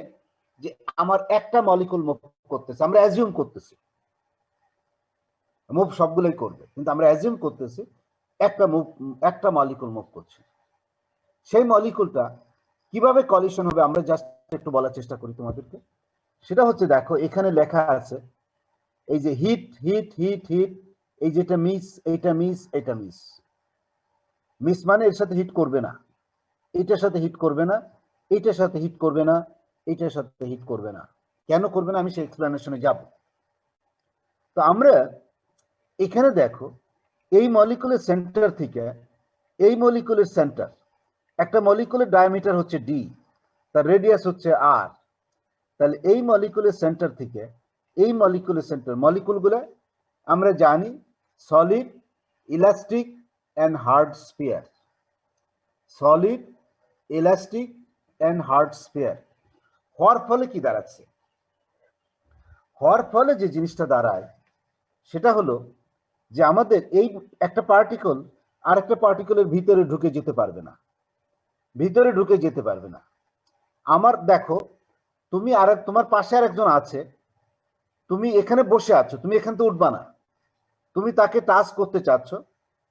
যে আমার একটা মলিকুল মুভ করতেছে, আমরা অ্যাজিউম করতেছি মুভ সবগুলোই করবে, কিন্তু আমরা অ্যাজিউম করতেছি একটা মলিকুল মুভ করছে। সেই মলিকুলটা কিভাবে কলিশন হবে আমরা জাস্ট একটু বলার চেষ্টা করি তোমাদেরকে। সেটা হচ্ছে দেখো এখানে লেখা আছে এই যে হিট হিট হিট হিট, এই যেটা মিস, এইটা মিস, এটা মিস। মিস মানে এর সাথে হিট করবে না, এটার সাথে হিট করবে না, এটার সাথে হিট করবে না, এটার সাথে হিট করবে না। কেন করবে না আমি সেই এক্সপ্লেনেশনে যাব। তো আমরা এখানে দেখো এই মলিকুলের সেন্টার থেকে এই মলিকুলের সেন্টার, একটা মলিকুলের ডায়ামিটার হচ্ছে ডি, তার রেডিয়াস হচ্ছে আর। তাহলে এই মলিকুলের সেন্টার থেকে এই মলিকুলের সেন্টার, মলিকুলগুলো আমরা জানি solid, elastic and hard spear, solid, elastic and hard spear. হওয়ার ফলে কি দাঁড়াচ্ছে, হওয়ার ফলে যে জিনিসটা দাঁড়ায় সেটা হলো যে আমাদের এই একটা পার্টিকল আর একটা পার্টিকলের ভিতরে ঢুকে যেতে পারবে না, ভিতরে ঢুকে যেতে পারবে না। আমার দেখো তুমি আর তোমার পাশে আর একজন আছে, তুমি এখানে বসে আছো, তুমি এখান থেকে উঠবা না, তুমি তাকে টাচ করতে চাচ্ছ,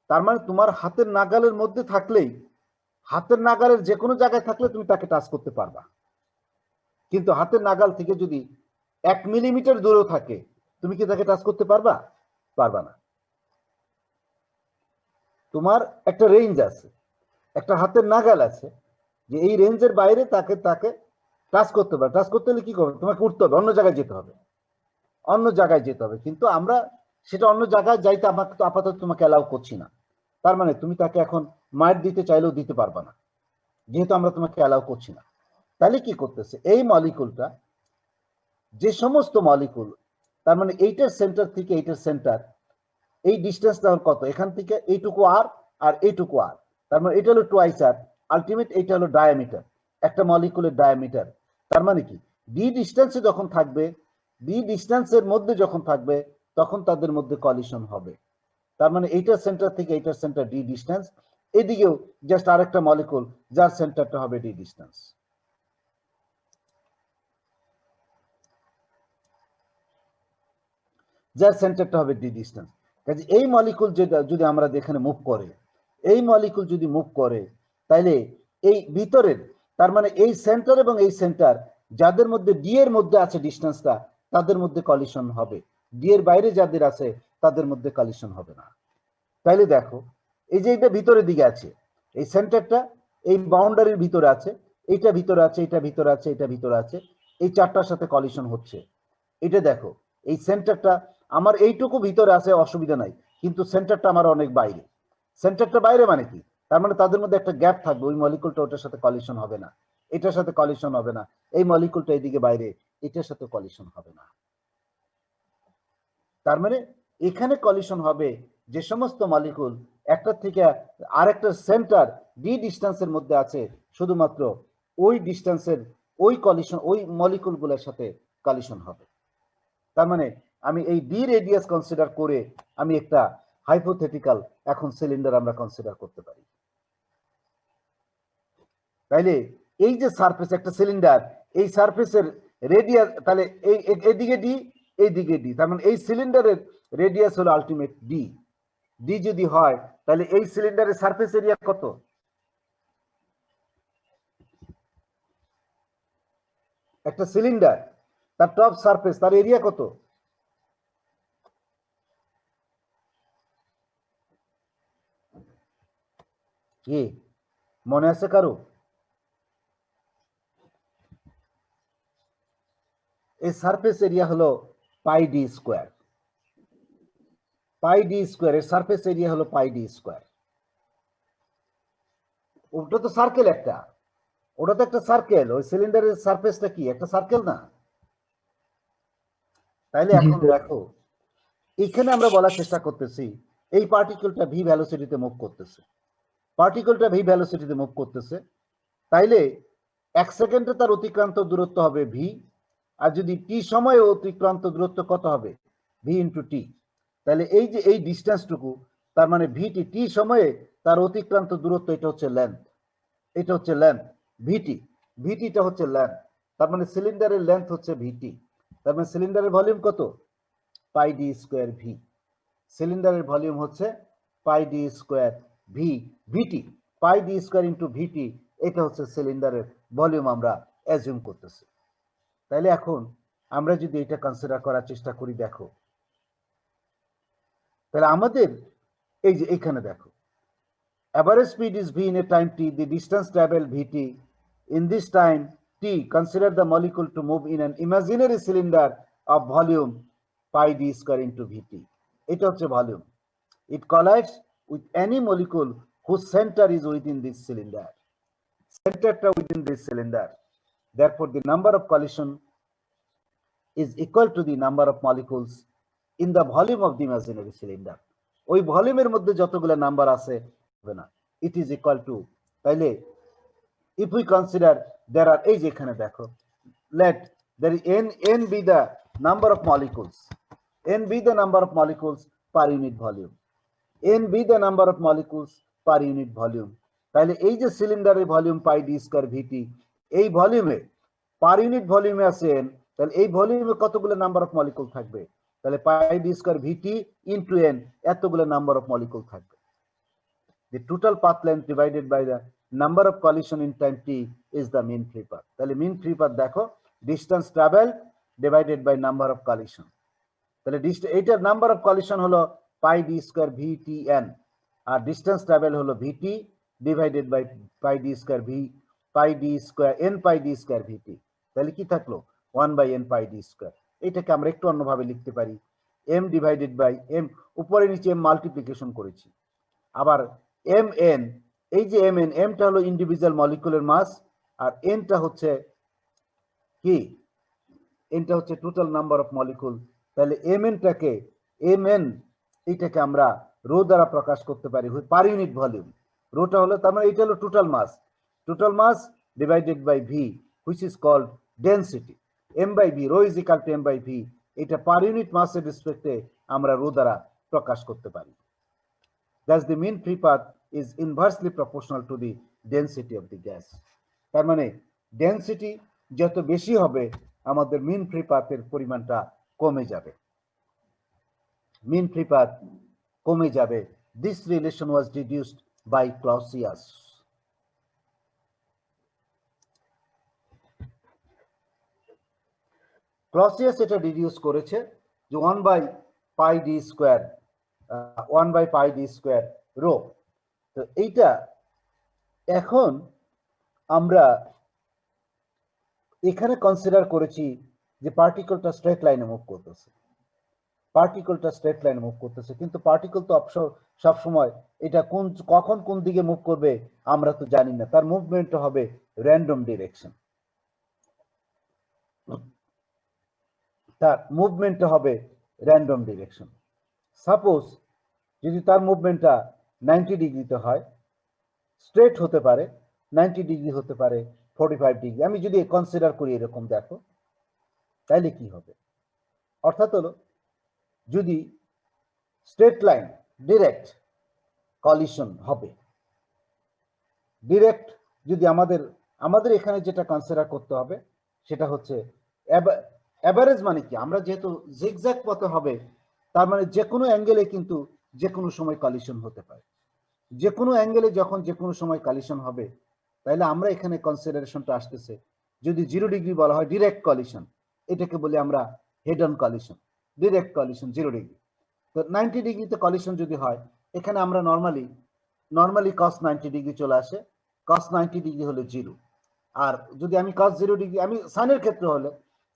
তার মানে তোমার হাতের নাগালের মধ্যে থাকলেই, হাতের নাগালের যে কোনো জায়গায় থাকলে তুমি তাকে টাচ করতে পারবা। কিন্তু হাতের নাগাল থেকে যদি 1 মিলিমিটার দূরেও থাকে, তুমি কি তাকে টাচ করতে পারবা? পারবা না। তোমার একটা রেঞ্জ আছে, একটা হাতের নাগাল আছে, যে এই রেঞ্জের বাইরে তাকে টাচ করতে পারে। টাচ করতে হলে কি করবে, তোমাকে উঠতে হবে, অন্য জায়গায় যেতে হবে, অন্য জায়গায় যেতে হবে। কিন্তু আমরা সেটা অন্য জায়গায় যাইতে আমাকে তো আপাতত তোমাকে অ্যালাউ করছি না। তার মানে তুমি তাকে এখন মার দিতে চাইলেও দিতে পারবা না, যেহেতু আমরা তোমাকে অ্যালাউ করছি না। তাহলে কি করতেছে এই মলিকুলটা, যে সমস্ত মলিকুল, তার মানে এইটার সেন্টার থেকে এইটার সেন্টার, এই ডিস্টেন্সটা কত, এখান থেকে এইটুকু আর এইটুকু আর, তার মানে এটা হলো টুয়াইস আর, আলটিমেট এটা হলো ডায়ামিটার, একটা মলিকুলের ডায়ামিটার। তার মানে কি ডি ডিস্টেন্সে যখন থাকবে, ডি ডিস্টেন্সের মধ্যে যখন থাকবে, তখন তাদের মধ্যে কলিশন হবে। তার মানে এইটার সেন্টার থেকে এইটার সেন্টার ডি ডিস্টেন্স, এদিকেও জাস্ট আরেকটা মলিকুল যার সেন্টারটা হবে ডি ডিস্টেন্স। যার সেন্টারটা হবে ডি ডিস্টেন্স। কাজে এই মলিকুল যদি আমরা এখানে মুভ করে, এই মলিকুল যদি মুভ করে তাহলে এই ভিতরের, তার মানে এই সেন্টার এবং এই সেন্টার যাদের মধ্যে ডি এর মধ্যে আছে ডিস্টেন্সটা, তাদের মধ্যে কলিশন হবে। ডি এর বাইরে যাদের আছে তাদের মধ্যে কলিশন হবে না। তাইলে দেখো এই যে এটা ভিতরের দিকে আছে, এই সেন্টারটা এই বাউন্ডারির ভিতরে আছে, এইটা ভিতরে আছে, এটা ভিতরে আছে, এটা ভিতরে আছে, এই চারটার সাথে কলিশন হচ্ছে। এটা দেখো এই সেন্টারটা আমার এইটুকু ভিতরে আছে, অসুবিধা নাই, কিন্তু সেন্টারটা আমার অনেক বাইরে। সেন্টারটা বাইরে মানে কি? তার মানে তাদের মধ্যে একটা গ্যাপ থাকবে, ওই মলিকুলটা ওটার সাথে কলিশন হবে না, এটার সাথে কলিশন হবে না, এই মলিকুলটা এইদিকে বাইরে, এটার সাথে কলিশন হবে না। তার মানে এখানে কলিশন হবে যে সমস্ত মলিকুল একটা থেকে আরেকটা সেন্টার ডি ডিস্টেন্সের মধ্যে আছে, শুধুমাত্র ওই ডিস্টেন্সের ওই কলিশন ওই মলিকুলগুলোর সাথে কলিশন হবে। তার মানে আমি এই ডি রেডিয়াস কনসিডার করে আমি একটা হাইপোথেটিক্যাল এখন সিলিন্ডার আমরা কনসিডার করতে পারি। তাইলে এই যে সারফেস একটা সিলিন্ডার, এই সারফেসের রেডিয়াস তাহলে এই এদিকে ডি এইদিকে ডি, তার মানে এই সিলিন্ডারের রেডিয়াস হলো আলটিমেট ডি। ডি যদি হয় তাহলে এই সিলিন্ডারের সারফেস এরিয়া কত? একটা সিলিন্ডার তার টপ সারফেস তার এরিয়া কত? কি মনে আছে কারো? এই সারফেস এরিয়া হলো পাই ডি স্কোয়ার। পাই ডি স্কোয়ার এর সারফেস এরিয়া হলো পাই ডি স্কোয়ার। ওটা তো সার্কেল একটা, ওটা তো একটা সার্কেল, ওই সিলিন্ডারের সারফেসটা কি একটা সার্কেল না? তাইলে জি এখন স্যার। দেখো এখানে আমরা বলার চেষ্টা করতেছি এই পার্টিকেলটা ভি ভ্যালোসিটিতে মুভ করতেছে, পার্টিকেলটা ভি ভ্যালোসিটিতে মুভ করতেছে, তাইলে 1 সেকেন্ডে তার অতিক্রান্ত দূরত্ব হবে ভি, আর যদি টি সময়ে অতিক্রান্ত দূরত্ব কত হবে? V into T. তাহলে এই যে এই ডিস্টেন্সটুকু, তার মানে ভিটি টি সময়ে তার অতিক্রান্ত দূরত্ব, এটা হচ্ছে লেন্থ, এটা হচ্ছে লেন্থ ভিটি, ভিটিটা হচ্ছে লেন্থ, তার মানে সিলিন্ডারের লেন্থ হচ্ছে ভিটি। তার মানে সিলিন্ডারের ভলিউম কত? পাই ডি স্কোয়ার ভি। সিলিন্ডারের ভলিউম হচ্ছে পাই ডি স্কোয়ার ভি, ভিটি পাই ডি স্কোয়ার ইন্টু ভিটি, এটা হচ্ছে সিলিন্ডারের ভলিউম আমরা অ্যাজিউম করতেছি। তাইলে এখন আমরা যদি এটা কনসিডার করার চেষ্টা করি, দেখো তাহলে আমাদের এই যে এখানে দেখো average speed is v in a time t, the distance traveled vt in this time t, consider the molecule to move in an imaginary cylinder of volume pi d square into vt. এটা হচ্ছে volume. It collides with any molecule whose center is within this cylinder. Centerটা within this cylinder. Therefore, the number of collision is equal to the number of molecules in the volume of the imaginary cylinder. ওই ভলিউমের মধ্যে যতগুলো number আছে হবে না, it is equal to, তাইলে if we consider there are, এই যে এখানে দেখো, let there is n be the number of molecules, n be the number of molecules per unit volume, n be the number of molecules per unit volume। তাহলে এই যে সিলিন্ডারের volume পাই D square ভিটি, এই ভলিউমে per unit ভলিউমে আছে n, তাহলে এই ভলিউমে কতগুলো number of molecule থাকবে? তাহলে পাই ডি স্কয়ার ভিটি ইনটু n, এতগুলো নাম্বার অফ মলিকুল থাকবে। The total path length divided by the number of collision in time t is the mean free path। তাহলে mean free path দেখো distance traveled divided by number of collision। তাহলে এইটার number of collision হলো pi D square VT N, আর distance travel হলো VT divided by pi D square V, pi D square N pi D square VT. তাহলে কি থাকলো? 1/n পাই D square. এটাকে আমরা একটু অন্যভাবে লিখতে পারি, এম ডিভাইডেড বাই এম, উপরে নিচে এম মাল্টিপ্লিকেশন করেছি, আবার এম এন, এই যে এম এন, এমটা হলো ইন্ডিভিজুয়াল মলিকুলের মাস, আর এনটা হচ্ছে কি? এনটা হচ্ছে টোটাল নাম্বার অফ মলিকুল। তাহলে এম এনটাকে এম এন এইটাকে আমরা রো দ্বারা প্রকাশ করতে পারি পার ইউনিট ভলিউম। রোটা হলো, তার মানে এটা হলো total mass divided by V, which is called density. M by V, rho is equal to M by V, এটা পার ইউনিট মাসের রেসপেক্টে আমরা রো দ্বারা প্রকাশ করতে পারি। Thus the mean free path is inversely proportional to the density of the gas। তার মানে density যত বেশি হবে আমাদের মিন ফ্রি পাথের পরিমাণটা কমে যাবে, মিন ফ্রি পাথ কমে যাবে। This relation was deduced by Clausius. Clausius এটা ডিডিউস করেছে যে 1 by pi d square 1 by pi d square rho। তো এইটা এখন আমরা এখানে কনসিডার করেছি যে পার্টিকলটা স্ট্রেট লাইনে মুভ করতেছে, কিন্তু পার্টিকল তো সব সময় এটা কখন কোন দিকে মুভ করবে আমরা তো জানি না, তার মুভমেন্ট হবে র্যান্ডম ডিরেকশন, সাপোজ যদি তার মুভমেন্টটা 90 ডিগ্রিতে হয়, স্ট্রেট হতে পারে 90 ডিগ্রি, হতে পারে 45 ডিগ্রি। আমি যদি কনসিডার করি এরকম, দেখো তাইলে কি হবে, অর্থাৎ হলো যদি স্ট্রেট লাইন ডিরেক্ট কলিশন হবে, ডিরেক্ট যদি আমাদের এখানে যেটা কনসিডার করতে হবে সেটা হচ্ছে অ্যাভারেজ, মানে কি আমরা যেহেতু জিগজ্যাগ পথে হবে তার মানে যে কোনো অ্যাঙ্গেলে কিন্তু যে কোনো সময় কলিশন হতে পারে, যে কোনো অ্যাঙ্গেলে যখন যে কোনো সময় কলিশন হবে, তাহলে আমরা এখানে কনসিডারেশনটা আসতেছে যদি 0 ডিগ্রি বলা হয় ডিরেক্ট কলিশন, এটাকে বলি আমরা head on collision, direct collision 0 degree. তো 90 ডিগ্রিতে কলিশন যদি হয়, এখানে আমরা নর্মালি cos 90 ডিগ্রি চলে আসে, cos 90 ডিগ্রি হলো 0। আর যদি আমি cos 0 ডিগ্রি, আমি সাইনের ক্ষেত্রে হলে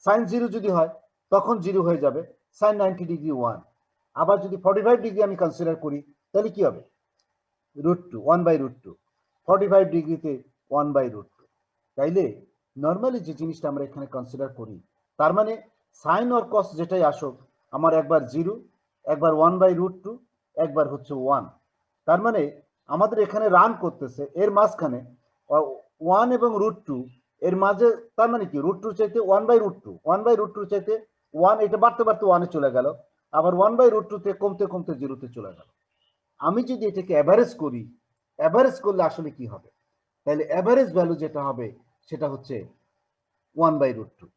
sin 0 যদি হয় তখন 0 হয়ে যাবে, sin 90 ডিগ্রি 1। আবার যদি 45 ডিগ্রি আমি কনসিডার করি তাহলে কি হবে, √2, 1/√2, 45 ডিগ্রিতে 1/√2। তাইলে নর্মালি যে জিনিসটা আমরা এখানে কনসিডার করি, তার মানে সাইন অর কস যেটাই আসুক, আমার একবার 0, একবার 1/√2, একবার হচ্ছে 1। তার মানে আমাদের এখানে রান করতেছে এর মাঝখানে 1 এবং √2 এর মাঝে, তার মানে কি √2 চাইতে 1/√2 চাইতে 1, এটা বাড়তে বাড়তে 1 এ চলে গেল, আবার 1/√2 তে কমতে কমতে 0 তে চলে গেল। আমি যদি এটাকে অ্যাভারেজ করি, অ্যাভারেজ করলে আসলে কি হবে, তাহলে অ্যাভারেজ ভ্যালু যেটা হবে সেটা হচ্ছে 1/√2,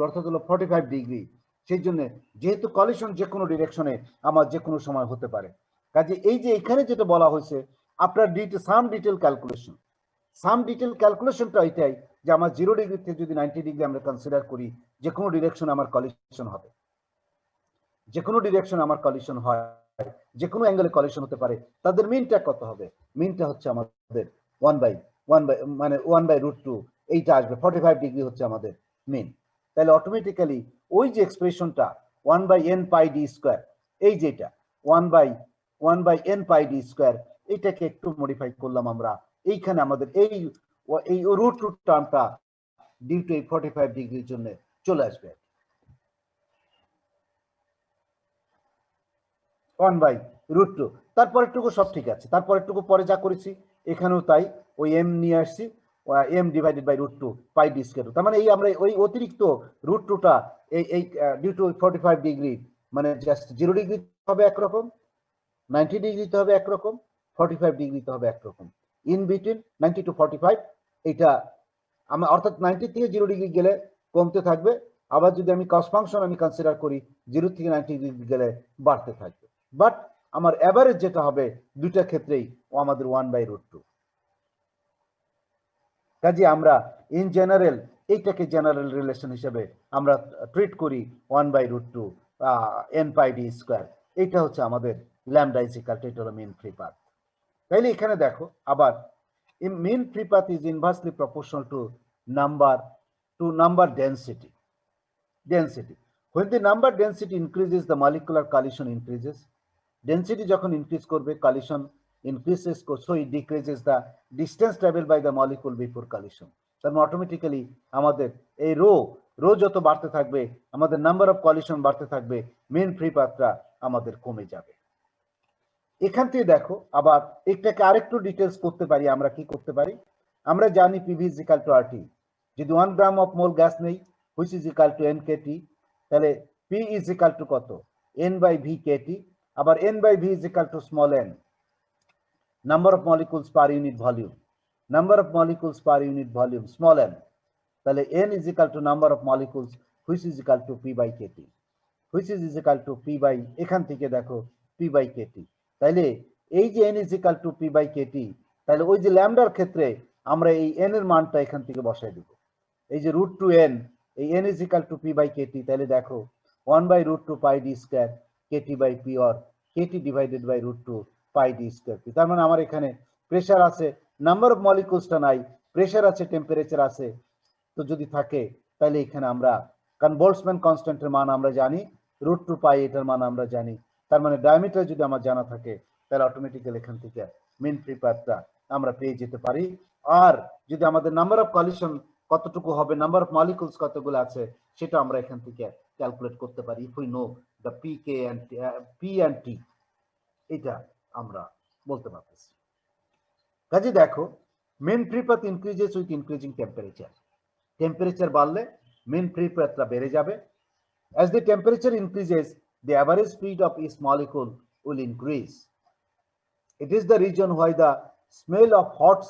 অর্থাৎ হলো 45 ডিগ্রি। সেই জন্য যেহেতু কলিশন যে কোনো ডিরেকশনে আমার যে কোনো সময় হতে পারে, কাজে এই যে এখানে যেটা বলা হয়েছে আপনার সাম ডিটেল ক্যালকুলেশনটা এটাই যে আমার 0 ডিগ্রি থেকে যদি 90 ডিগ্রি আমরা কনসিডার করি, যে কোনো ডিরেকশনে আমার কলিশন হবে, যে কোনো ডিরেকশনে আমার কলিশন হয়, যে কোনো অ্যাঙ্গেলে কলিশন হতে পারে, তাদের মিনটা কত হবে, মিনটা হচ্ছে আমাদের 1/√2 এইটা আসবে, 45 ডিগ্রি হচ্ছে আমাদের মিন। তাহলে অটোমেটিক্যালি ওই যে এক্সপ্রেশনটা 1/n পাই ডি স্কোয়ার, এই যেটা 1/n পাই ডি স্কোয়ার, এটাকে একটু মডিফাই করলাম আমরা, এইখানে আমাদের এই √2 টার্মটা ডিউ টু 45 ডিগ্রির জন্য চলে আসবে। 1/√2, তারপরেরটুকু সব ঠিক আছে, তারপরেরটুকু পরে যা করেছি এখানেও তাই, ওই m নিয়ে আসছি, m divided by √2 pi D square. তার মানে এই আমরা ওই অতিরিক্ত √2টা এই ডিউ টু 45 ডিগ্রি, মানে জাস্ট 0 ডিগ্রি হবে একরকম, 90 ডিগ্রিতে হবে একরকম, 45 ডিগ্রিতে হবে একরকম, ইন বিটুইন 90 টু 45 এটা আমরা, অর্থাৎ 90 থেকে 0 ডিগ্রি গেলে কমতে থাকবে, আবার যদি আমি কস ফাংশন আমি কনসিডার করি 0 থেকে 90 ডিগ্রি গেলে বাড়তে থাকবে। বাট আমার এভারেজ যেটা হবে দুইটা ক্ষেত্রেই ও আমাদের 1/√2। কাজে আমরা ইন জেনারেল এইটাকে জেনারেল রিলেশন হিসেবে আমরা ট্রিট করি 1/√2 n পাই ডি স্কয়ার। এটা হচ্ছে আমাদের ল্যামডা ইজ ইকুয়াল টু, এটা হলো মিন ফ্রি পাথ। তাইলে এখানে দেখো আবার mean free path is inversely proportional to number density. When the number density increases, the molecular collision increases. Density যখন increase করবে, collision increases, so it decreases the distance traveled by the molecule before collision. তাহলে automatically আমাদের এই rho যত বাড়তে থাকবে, আমাদের number of collision বাড়তে থাকবে, মেন ফ্রি পাথটা আমাদের কমে যাবে। এখান থেকে দেখো আবার এটাকে আরেকটু ডিটেলস করতে পারি, আমরা কি করতে পারি, আমরা জানি PV is equal two RT, যদি 1 গ্রাম অফ মোল গ্যাস নেই হুইচ ইজ ইকুয়াল টু এনকেটি, তাহলে পি ইজ ইকুয়াল টু কত, n/v কেটি, আবার n/v is equal to small n, number of molecules per unit volume, small n, তাহলে n is equal to number of molecules which is equal to p/kT, which is equal to p/, এখান থেকে দেখো p/kT। তাইলে এই যে n is equal to P by KT, তাহলে ওই যে ল্যামডার ক্ষেত্রে আমরা এই n এর মানটা এখান থেকে বসাই দিব। এই যে রুট টু n, এই n is equal to P by KT, তাহলে দেখো 1/√2 pi D square KT by P, or KT divided by √2 pi D square P. তার মানে আমার এখানে প্রেসার আছে, নাম্বার অফ মলিকুলসটা নাই, প্রেসার আছে, টেম্পারেচার আছে। তো যদি থাকে তাহলে এখানে আমরা কারণ বোল্টজম্যান কনস্ট্যান্টের মান আমরা জানি, √2 পাই এটার মান আমরা জানি, তার মানে ডায়ামিটার যদি আমার জানা থাকে তাহলে অটোমেটিক্যালি এখান থেকে মিন ফ্রি পাথটা আমরা পেয়ে যেতে পারি। আর যদি আমাদের নাম্বার অফ কলিশন কতটুকু হবে, নাম্বার অফ মলিকুলস কতগুলো আছে, সেটা আমরা এখান থেকে ক্যালকুলেট করতে পারি if we know the P and T, এটা আমরা বলতে পারতেছি। কাজে দেখো mean free path increases with increasing temperature, temperature বাড়লে মেন ফ্রি পাথটা বেড়ে যাবে। As the temperature increases, the average speed of each molecule will increase. It is the region where the smell of hot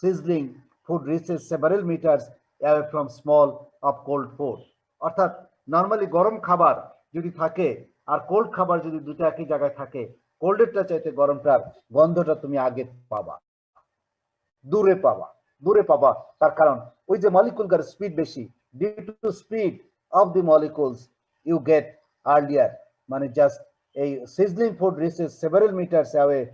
sizzling food reaches several meters away from smell of cold food. অর্থাৎ normally গরম খাবার যদি থাকে আর cold খাবার যদি দুটো একই জায়গায় থাকে, কোল্ডেরটা চাইতে গরমটার গন্ধটা তুমি আগে পাবা, দূরে পাবা। তার কারণ ওই যে মলিকুলটার স্পিড বেশি, due to speed of the molecules you get earlier, মানে just a sizzling food reaches several meters away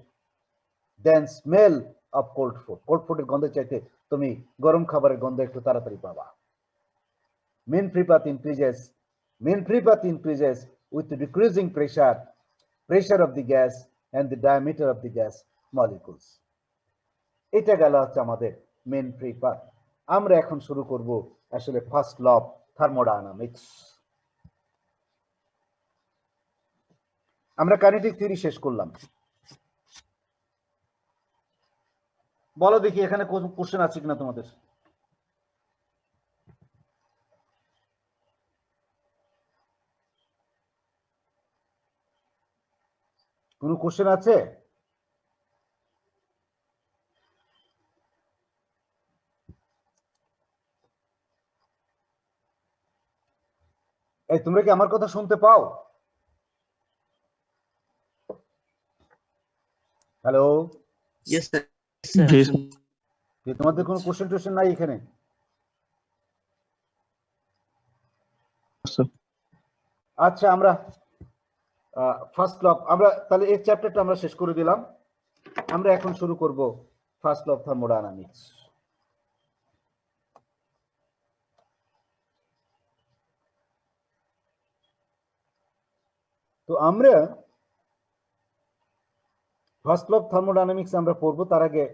than smell of cold food. Cold food এর গন্ধ চাইতে তুমি গরম খাবারের গন্ধ একটু তাড়াতাড়ি পাবা। mean free path increases with the decreasing pressure of the gas and the diameter of the gas molecules. এটা গেল হচ্ছে আমাদের মেন ফ্রি পাথ। আমরা এখন শুরু করব আসলে ফার্স্ট ল অফ থার্মোডায়নামিক্স। আমরা কাইনেটিক থিওরি শেষ করলাম। বলো দেখি এখানে কোন কোশ্চেন আছে কিনা তোমাদের। কোনো কোশ্চেন আছে? এই তোমরা কি আমার কথা শুনতে পাও? Hello, Yes, sir. তোমাদের কোনো কোশ্চেন টোশ্চেন নাই এখানে? আচ্ছা, আমরা ফার্স্ট ল, আমরা তাহলে এই চ্যাপ্টারটা আমরা শেষ করে দিলাম। আমরা এখন শুরু করব ফার্স্ট ল অফ থার্মোডায়নামিক্স। তো আমরা ফার্স্ট ল অফ থার্মোডায়নামিক্স আমরা পড়বো, তার আগে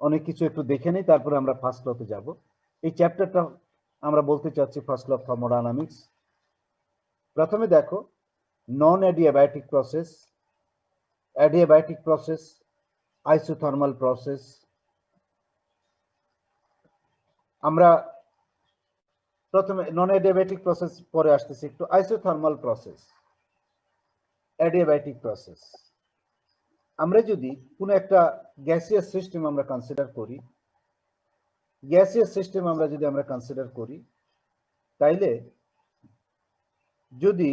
অনেক কিছু একটু দেখে নেই, তারপরে আমরা ফার্স্ট লতে যাব। এই চ্যাপ্টারটা আমরা বলতে চাচ্ছি ফার্স্ট ল অফ থার্মোডায়নামিক্স। প্রথমে দেখো non adiabatic process, adiabatic process, isothermal process. আমরা প্রথমে নন অ্যাডিয়াব্যাটিক প্রসেস পরে আসতেছি একটু, আইসোথার্মাল প্রসেস, অ্যাডিয়াব্যাটিক প্রসেস। আমরা যদি কোনো একটা গ্যাসিয়াস সিস্টেম আমরা কনসিডার করি, গ্যাসিয়াস সিস্টেম আমরা যদি কনসিডার করি, তাইলে যদি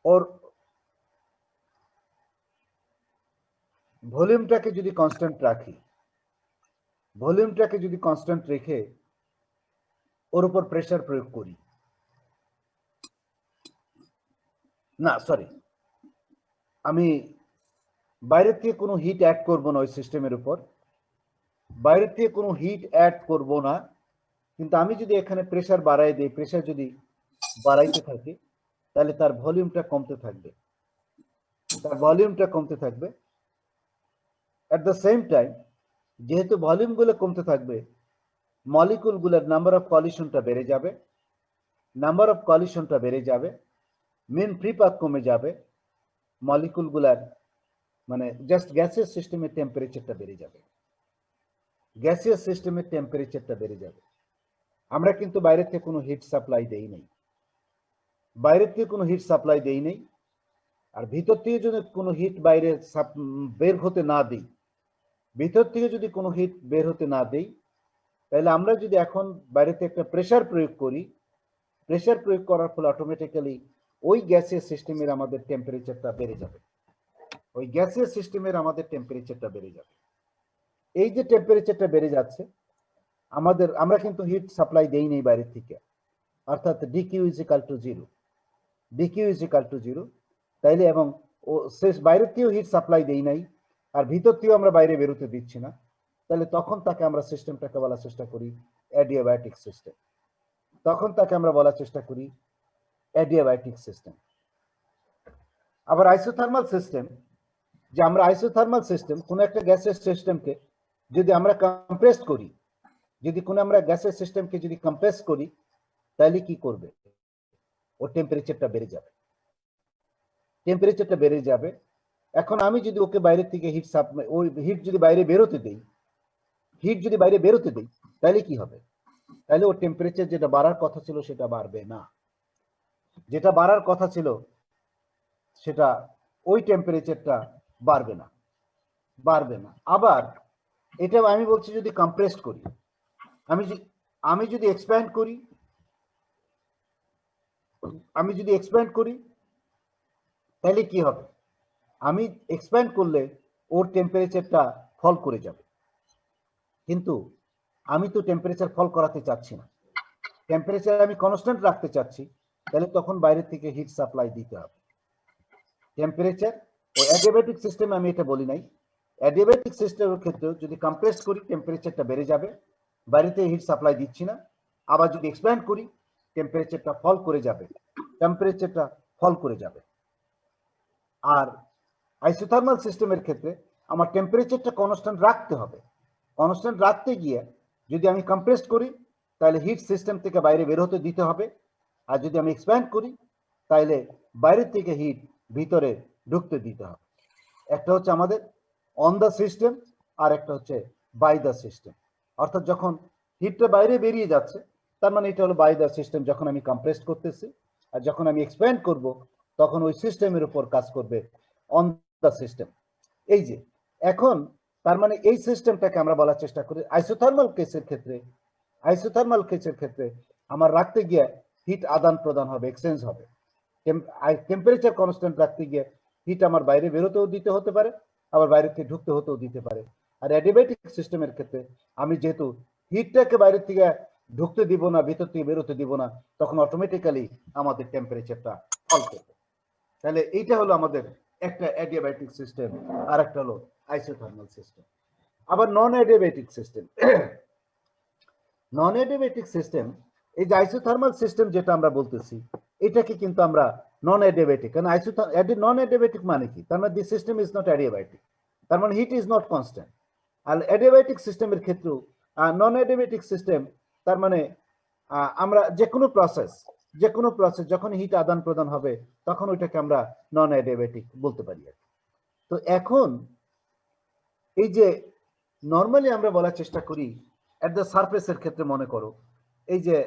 ওর ভলিউমটাকে যদি কনস্ট্যান্ট রাখি, ভলিউমটাকে যদি কনস্ট্যান্ট রেখে ওর উপর প্রেসার প্রয়োগ করি, না সরি, আমি বাইরের থেকে কোনো হিট অ্যাড করব না ওই সিস্টেমের উপর, বাইরের থেকে কোনো হিট অ্যাড করব না, কিন্তু আমি যদি এখানে প্রেসার বাড়াই দিই, প্রেসার যদি বাড়াইতে থাকি, তাহলে তার ভলিউমটা কমতে থাকবে, তার ভলিউমটা কমতে থাকবে। অ্যাট দ্য সেম টাইম যেহেতু ভলিউমগুলো কমতে থাকবে, মলিকুলগুলোর নাম্বার অফ কলিশনটা বেড়ে যাবে, নাম্বার অফ কলিশনটা বেড়ে যাবে, মেন ফ্রি পাথ কমে যাবে, মলিকুলগুলার মানে জাস্ট গ্যাসিয়াস সিস্টেমের টেম্পারেচারটা বেড়ে যাবে, গ্যাসিয়াস সিস্টেমের টেম্পারেচারটা বেড়ে যাবে। আমরা কিন্তু বাইরে থেকে কোনো হিট সাপ্লাই দেই নাই, বাইরের থেকে কোনো হিট সাপ্লাই দেই নাই, আর ভিতর থেকে যদি কোনো হিট বাইরে বের হতে না দিই, ভিতর থেকে যদি কোনো হিট বের হতে না দেই, তাহলে আমরা যদি এখন বাইরেতে একটা প্রেসার প্রয়োগ করি, প্রেসার প্রয়োগ করার ফলে অটোমেটিক্যালি ওই গ্যাসিয়াস সিস্টেমের আমাদের টেম্পারেচারটা বেড়ে যাবে, ওই গ্যাসিয়াস সিস্টেমের আমাদের টেম্পারেচারটা বেড়ে যাবে। এই যে টেম্পারেচারটা বেড়ে যাচ্ছে, আমরা কিন্তু হিট সাপ্লাই দেই নেই বাইরের থেকে, অর্থাৎ DQ is equal to zero, DQ is equal to zero. তাইলে এবং ও শেষ বাইরের থেকেও হিট সাপ্লাই দেই নাই, আর ভিতর থেকেও আমরা বাইরে বেরোতে দিচ্ছি না, তাহলে তখন তাকে আমরা সিস্টেমটাকে বলার চেষ্টা করি অ্যাডিয়াবায়োটিক সিস্টেম। তখন তাকে আমরা বলার চেষ্টা করি অ্যাডিয়াবায়োটিক সিস্টেম। আবার আইসোথার্মাল সিস্টেম, যে আমরা আইসোথার্মাল সিস্টেম কোন একটা গ্যাসের সিস্টেমকে যদি আমরা কম্প্রেস করি, যদি কোনো আমরা গ্যাসের সিস্টেমকে যদি কম্প্রেস করি, তাহলে কি করবে? ওর টেম্পারেচারটা বেড়ে যাবে, টেম্পারেচারটা বেড়ে যাবে। এখন আমি যদি ওকে বাইরে থেকে হিট সাপ্লাই, ওই হিট যদি বাইরে বেরোতে দেই, হিট যদি বাইরে বেরোতে দেই, তাহলে কি হবে? তাহলে ওর টেম্পারেচার যেটা বাড়ার কথা ছিল সেটা বাড়বে না, যেটা বাড়ার কথা ছিল সেটা ওই টেম্পারেচারটা বাড়বে না, বাড়বে না। আবার এটা আমি বলছি যদি কম্প্রেসড করি, আমি যদি এক্সপ্যান্ড করি, আমি যদি এক্সপ্যান্ড করি তাহলে কি হবে? আমি এক্সপ্যান্ড করলে ওর টেম্পারেচারটা ফল করে যাবে, কিন্তু আমি তো টেম্পারেচার ফল করাতে চাচ্ছি না, টেম্পারেচার আমি কনস্ট্যান্ট রাখতে চাচ্ছি, তাহলে তখন বাইরে থেকে হিট সাপ্লাই দিতে হবে। টেম্পারেচার ও অ্যাডিয়াবেটিক সিস্টেম আমি এটা বলি নাই, অ্যাডিয়াবেটিক সিস্টেমের ক্ষেত্রে যদি কম্প্রেস করি টেম্পারেচারটা বেড়ে যাবে, বাইরে থেকে হিট সাপ্লাই দিচ্ছি না। আবার যদি এক্সপ্যান্ড করি টেম্পারেচারটা ফল করে যাবে, টেম্পারেচারটা ফল করে যাবে। আর আইসোথার্মাল সিস্টেমের ক্ষেত্রে আমার টেম্পারেচারটা কনস্ট্যান্ট রাখতে হবে, কনস্ট্যান্ট রাখতে গিয়ে যদি আমি কম্প্রেস করি তাহলে হিট সিস্টেম থেকে বাইরে বের হতে দিতে হবে, আর যদি আমি এক্সপ্যান্ড করি তাহলে বাইরের থেকে হিট ভিতরে ঢুকতে দিতে হবে। একটা হচ্ছে আমাদের অন দ্য সিস্টেম, আর একটা হচ্ছে বাই দ্য সিস্টেম। অর্থাৎ যখন হিটটা বাইরে বেরিয়ে যাচ্ছে তার মানে এটা হলো বাই দ্য সিস্টেম, যখন আমি কম্প্রেস করতেছি, আর যখন আমি এক্সপ্যান্ড করব তখন ওই সিস্টেমের উপর কাজ করবে অন দ্য সিস্টেম। এই যে এখন তার মানে এই সিস্টেমটাকে আমরা বলার চেষ্টা করি আইসোথার্মাল কেসের ক্ষেত্রে, আইসোথার্মাল কেসের ক্ষেত্রে আমার রাখতে গিয়ে হিট আদান প্রদান হবে, এক্সচেঞ্জ হবে। টেম্পারেচার কনস্ট্যান্ট রাখতে গিয়ে হিট আমার বাইরে বেরোতেও দিতে হতে পারে, আবার বাইরে থেকে ঢুকতে হতেও দিতে পারে। আর অ্যাডিয়াবেটিক সিস্টেমের ক্ষেত্রে আমি যেহেতু হিটটাকে বাইরে থেকে ঢুকতে দিব না, ভিতর থেকে বেরোতে দিব না, তখন অটোমেটিক্যালি আমাদের টেম্পারেচারটা ফল করবে। তাহলে এইটা হলো আমাদের একটা অ্যাডিয়াবেটিক সিস্টেম, আর একটা হলো আইসোথার্মাল সিস্টেম। আবার নন অ্যাডিয়াবেটিক সিস্টেম, নন অ্যাডিয়াবেটিক সিস্টেম, এই যে আইসোথার্মাল সিস্টেম যেটা আমরা বলতেছি এটাকে কিন্তু আমরা নন অ্যাডিয়াবেটিক, কারণ নন অ্যাডিয়াবেটিক মানে কি? তার মানে the system is not adiabatic, তার মানে হিট ইজ নট কনস্ট্যান্ট। আর অ্যাডিয়াবেটিক সিস্টেমের ক্ষেত্রেও নন অ্যাডিয়াবেটিক সিস্টেম তার মানে আমরা যে কোনো প্রসেস যখন হিট আদান প্রদান হবে তখন ওইটাকে আমরা নন অ্যাডিয়াবেটিক বলতে পারি। তো এখন এই যে নর্মালি আমরা বলার চেষ্টা করি এট দ্য সারফেসের ক্ষেত্রে, মনে করো এই যে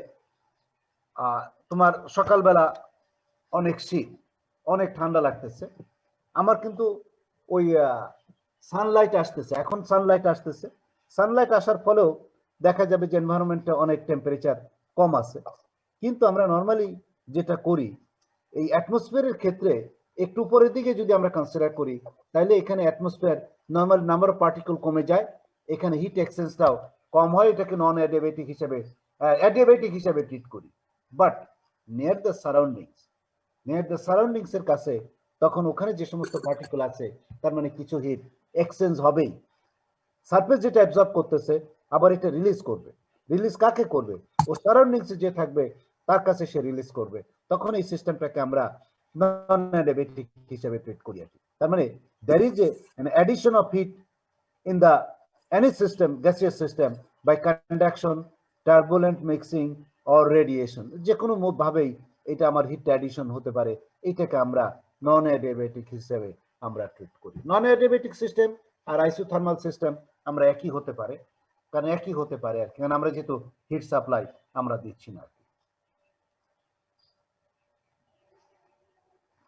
তোমার সকালবেলা অনেক শীত, অনেক ঠান্ডা লাগতেছে, আমার কিন্তু ওই সানলাইট আসতেছে, এখন সানলাইট আসতেছে, সানলাইট আসার ফলেও দেখা যাবে যে এনভায়রনমেন্টে অনেক টেম্পারেচার কম আছে। কিন্তু আমরা নর্মালি যেটা করি এই অ্যাটমসফিয়ারের ক্ষেত্রে একটু উপরের দিকে যদি আমরা কনসিডার করি তাহলে এখানে atmosphere normal number of particle কমে যায়, এখানে হিট এক্সচেঞ্জটাও কম হয়, এটাকে নন অ্যাডিয়াবেটিক হিসেবে অ্যাডিয়াবেটিক হিসেবে ট্রিট করি। বাট নিয়ার দ্য সারাউন্ডিংস এর কাছে তখন ওখানে যে সমস্ত পার্টিকেল আছে তার মানে কিছু হিট এক্সচেঞ্জ হবেই, সারফেস যেটা অ্যাবজর্ব করতেছে আবার এটা রিলিজ করবে। রিলিজ কাকে করবে? ও সারাউন্ডিংসে যে থাকবে তার কাছে সে রিলিজ করবে, তখন এই সিস্টেমটাকে আমরা নন অ্যাডিয়াবেটিক হিসেবে ট্রিট করি আর কি। তার মানে there is an addition of heat in the any system, gaseous system, by conduction, turbulent mixing or radiation, যে কোনো ভাবেই এটা আমার হিট অ্যাডিশন হতে পারে, এটাকে আমরা নন অ্যাডিয়াবেটিক হিসেবে আমরা ট্রিট করি। নন অ্যাডিয়াবেটিক সিস্টেম আর আইসোথার্মাল সিস্টেম আমরা একই হতে পারে, কারণ একই হতে পারে আর কি, কারণ আমরা যেহেতু হিট সাপ্লাই আমরা দিচ্ছি না।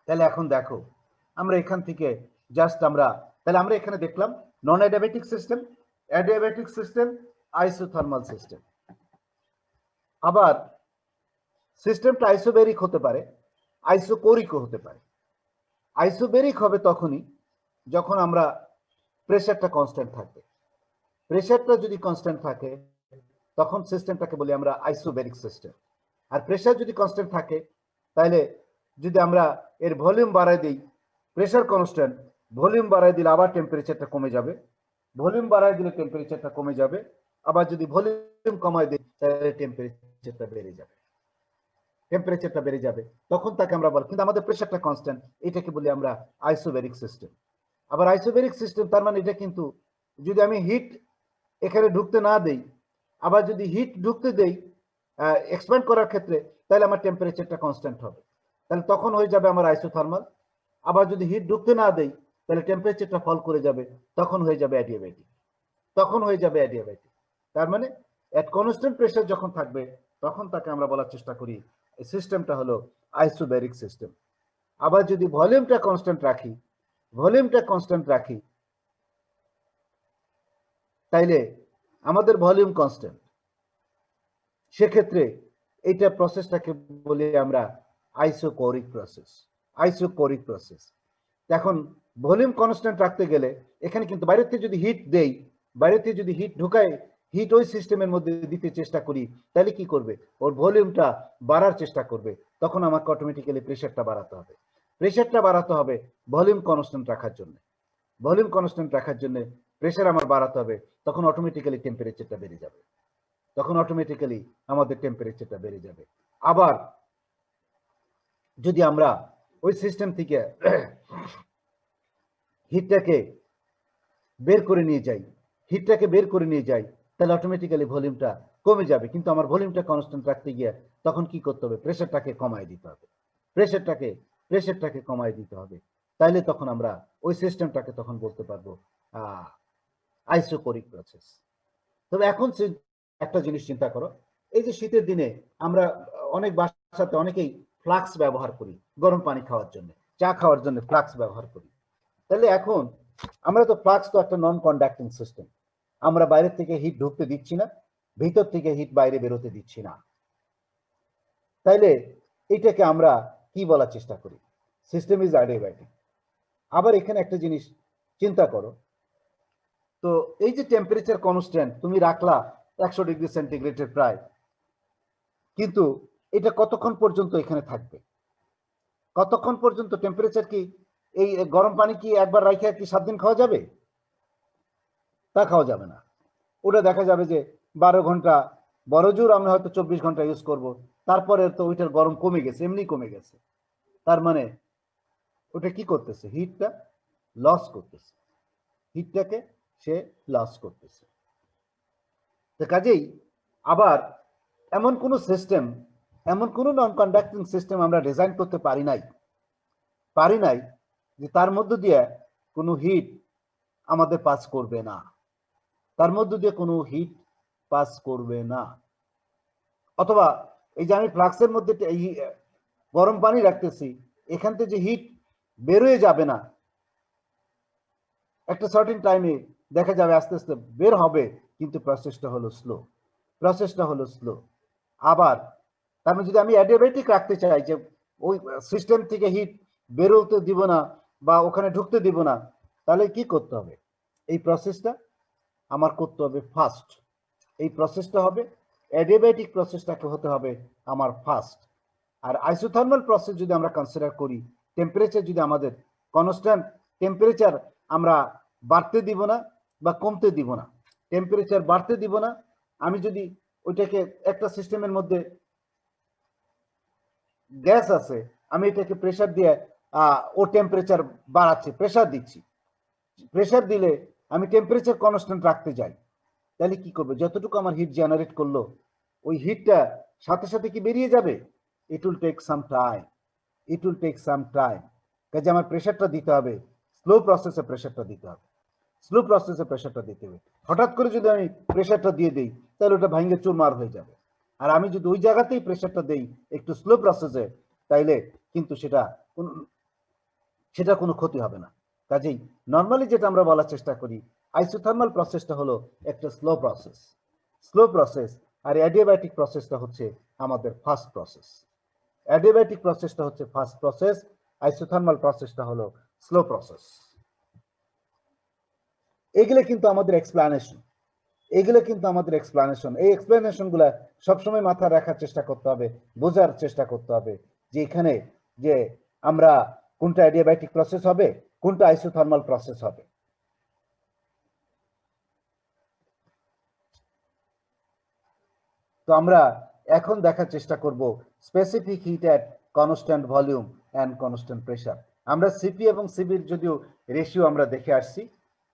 তাহলে এখন দেখো আমরা এখান থেকে জাস্ট তাহলে আমরা এখানে দেখলাম non adiabatic system, adiabatic system, isothermal system. আবার সিস্টেমটা আইসোবেরিক হতে পারে, আইসোকোরিকও হতে পারে। আইসোবেরিক হবে তখনই যখন আমরা প্রেশারটা কনস্ট্যান্ট থাকবে। প্রেশারটা যদি কনস্ট্যান্ট থাকে তখন সিস্টেমটাকে বলি আমরা আইসোবেরিক সিস্টেম। আর প্রেশার যদি কনস্ট্যান্ট থাকে তাহলে যদি আমরা এর ভলিউম বাড়াই দিই, প্রেশার কনস্ট্যান্ট, ভলিউম বাড়াই দিলে আবার টেম্পারেচারটা কমে যাবে, ভলিউম বাড়াই দিলে টেম্পারেচারটা কমে যাবে, আবার যদি ভলিউম কমাই দিই তাহলে টেম্পারেচারটা বেড়ে যাবে, টেম্পারেচারটা বেড়ে যাবে, তখন তাকে আমরা বলি, কিন্তু আমাদের প্রেশারটা কনস্ট্যান্ট, এটাকে বলি আমরা আইসোবেরিক সিস্টেম। আবার আইসোবেরিক সিস্টেম তার মানে এটা কিন্তু যদি আমি হিট এখানে ঢুকতে না দেই, আবার যদি হিট ঢুকতে দেই এক্সপ্যান্ড করার ক্ষেত্রে, তাহলে আমার টেম্পারেচারটা কনস্ট্যান্ট হবে, তাহলে তখন হয়ে যাবে আমার আইসোথার্মাল। আবার যদি হিট ঢুকতে না দেই তাহলে টেম্পারেচারটা ফল করে যাবে, তখন হয়ে যাবে অ্যাডিয়াব্যাটিক, তখন হয়ে যাবে অ্যাডিয়াব্যাটিক। তার মানে এট কনস্ট্যান্ট প্রেশার যখন থাকবে তখন তাকে আমরা বলার চেষ্টা করি এই সিস্টেমটা হলো আইসোবেরিক সিস্টেম। আবার যদি ভলিউমটা কনস্ট্যান্ট রাখি, ভলিউমটা কনস্ট্যান্ট রাখি, তাইলে আমাদের ভলিউম কনস্ট্যান্ট, সেক্ষেত্রে এইটা প্রসেসটাকে বলি আমরা আইসোকোরিক প্রসেস, আইসোকোরিক প্রসেস। এখন ভলিউম কনস্ট্যান্ট রাখতে গেলে এখানে কিন্তু বাইরে থেকে যদি হিট দেই, বাইরে থেকে যদি হিট ঢুকাই, হিট ওই সিস্টেমের মধ্যে দিতে চেষ্টা করি, তাহলে কি করবে, ওর ভলিউমটা বাড়ার চেষ্টা করবে, তখন আমাকে অটোমেটিক্যালি প্রেশারটা বাড়াতে হবে, প্রেশারটা বাড়াতে হবে ভলিউম কনস্ট্যান্ট রাখার জন্য, ভলিউম কনস্ট্যান্ট রাখার জন্য প্রেশার আমার বাড়াতে হবে, তখন অটোমেটিক্যালি টেম্পারেচারটা বেড়ে যাবে, তখন অটোমেটিক্যালি আমাদের টেম্পারেচারটা বেড়ে যাবে। আবার যদি আমরা ওই সিস্টেম থেকে হিটটাকে বের করে নিয়ে যাই, হিটটাকে বের করে নিয়ে যাই, তাহলে অটোমেটিক্যালি ভলিউমটা কমে যাবে, কিন্তু আমার ভলিউমটা কনস্ট্যান্ট রাখতে গিয়ে তখন কি করতে হবে, প্রেশারটাকে কমায় দিতে হবে, প্রেশারটাকে কমায় দিতে হবে, তাইলে তখন আমরা ওই সিস্টেমটাকে তখন বলতে পারবো আইসোকোরিক প্রসেস। তবে এখন একটা জিনিস চিন্তা করো, এই যে শীতের দিনে আমরা অনেক বাসাতে অনেকেই ফ্লাক্স ব্যবহার করি গরম পানি খাওয়ার জন্য, চা খাওয়ার জন্য ফ্লাক্স ব্যবহার করি। তাহলে এখন আমরা তো ফ্লাক্স তো একটা নন কন্ডাক্টিং সিস্টেম, আমরা বাইরে থেকে হিট ঢুকতে দিচ্ছি না, ভিতর থেকে হিট বাইরে বেরোতে দিচ্ছি না, তাইলে এটাকে আমরা কি বলার চেষ্টা করি, সিস্টেম ইজ অ্যাডিয়াব্যাটিক। আবার এখানে একটা জিনিস চিন্তা করো, তো এই যে টেম্পারেচার কনস্ট্যান্ট তুমি রাখলা 100 ডিগ্রি সেন্টিগ্রেডের প্রায়, কিন্তু এটা কতক্ষণ পর্যন্ত এখানে থাকবে, কতক্ষণ পর্যন্ত টেম্পারেচার, কি এই গরম পানি কি একবার রাখা কি 7 দিন খাওয়া যাবে, তা খাওয়া যাবে না, ওটা দেখা যাবে যে 12 ঘন্টা, বড় জোর আমরা হয়তো 24 ঘন্টা ইউজ করব, তারপরে তো ওইটার গরম কমে গেছে, এমনি কমে গেছে, তার মানে ওটা কি করতেছে, হিটটা লস করতেছে, হিটটাকে সে লস করতেছে। তো কাজেই আবার এমন কোন সিস্টেম, এমন কোন নন কন্ডাক্টিং সিস্টেম আমরা ডিজাইন করতে পারি নাই যে তার মধ্য দিয়ে কোনো হিট আমাদের পাস করবে না, তার মধ্য দিয়ে কোনো হিট পাস করবে না। অথবা এই যে আমি ফ্লাক্সের মধ্যে গরম পানি রাখতেছি, এখান থেকে যে হিট বেরোয় যাবে না, একটা সার্টেন টাইমে দেখা যাবে আস্তে আস্তে বের হবে, কিন্তু প্রসেসটা হলো স্লো, প্রসেসটা হলো স্লো। আবার তার মানে যদি আমি অ্যাডিয়াব্যাটিক রাখতে চাই, যে ওই সিস্টেম থেকে হিট বেরোতে দিব না বা ওখানে ঢুকতে দিব না, তাহলে কি করতে হবে, এই প্রসেসটা আমার করতে হবে ফাস্ট, এই প্রসেসটা হবে অ্যাডিয়াব্যাটিক প্রসেসটাকে হতে হবে আমার ফাস্ট। আর আইসোথার্মাল প্রসেস যদি আমরা কনসিডার করি, টেম্পারেচার যদি আমাদের কনস্ট্যান্ট, টেম্পারেচার আমরা বাড়তে দিব না বা কমতে দিব না, টেম্পারেচার বাড়তে দিব না। আমি যদি ওইটাকে একটা সিস্টেমের মধ্যে গ্যাস আছে, আমি এটাকে প্রেসার দিয়ে ও টেম্পারেচার বাড়াচ্ছি, প্রেসার দিচ্ছি, প্রেসার দিলে আমি টেম্পারেচার কনস্ট্যান্ট রাখতে যাই, তাহলে কি করবে, যতটুকু আমার হিট জেনারেট করলো ওই হিটটা সাথে সাথে কি বেরিয়ে যাবে, it will take some time, it will take some time. কাজে আমার প্রেসারটা দিতে হবে, স্লো প্রসেসে প্রেসারটা দিতে হবে, স্লো প্রসেসে প্রেসারটা দিতে হবে। হঠাৎ করে যদি আমি প্রেসারটা দিয়ে দিই তাহলে ওটা ভাঙে চুরমার হয়ে যাবে, আর আমি যদি ওই জায়গাতেই প্রেসারটা দেই একটু স্লো প্রসেসে, তাইলে কিন্তু সেটা কোনো ক্ষতি হবে না। কাজেই নর্মালি যেটা আমরা বলার চেষ্টা করি, আইসোথার্মাল প্রসেসটা হলো একটা স্লো প্রসেস, স্লো প্রসেস, আর অ্যাডিয়াব্যাটিক প্রসেসটা হচ্ছে আমাদের ফাস্ট প্রসেস। অ্যাডিয়াব্যাটিক প্রসেসটা হচ্ছে ফাস্ট প্রসেস, আইসোথার্মাল প্রসেসটা হলো স্লো প্রসেস। এগুলো কিন্তু আমাদের এক্সপ্লানেশন, এই এক্সপ্লেনেশন গুলা সবসময় মাথায় রাখার চেষ্টা করতে হবে, বোঝার চেষ্টা করতে হবে যে এখানে যে আমরা কোনটা অ্যাডিয়াব্যাটিক প্রসেস হবে, কোনটা আইসোথার্মাল প্রসেস হবে। তো আমরা এখন দেখার চেষ্টা করব specific heat at constant volume and constant pressure. আমরা সিপি এবং সিবির যদিও রেশিও আমরা দেখে আসছি,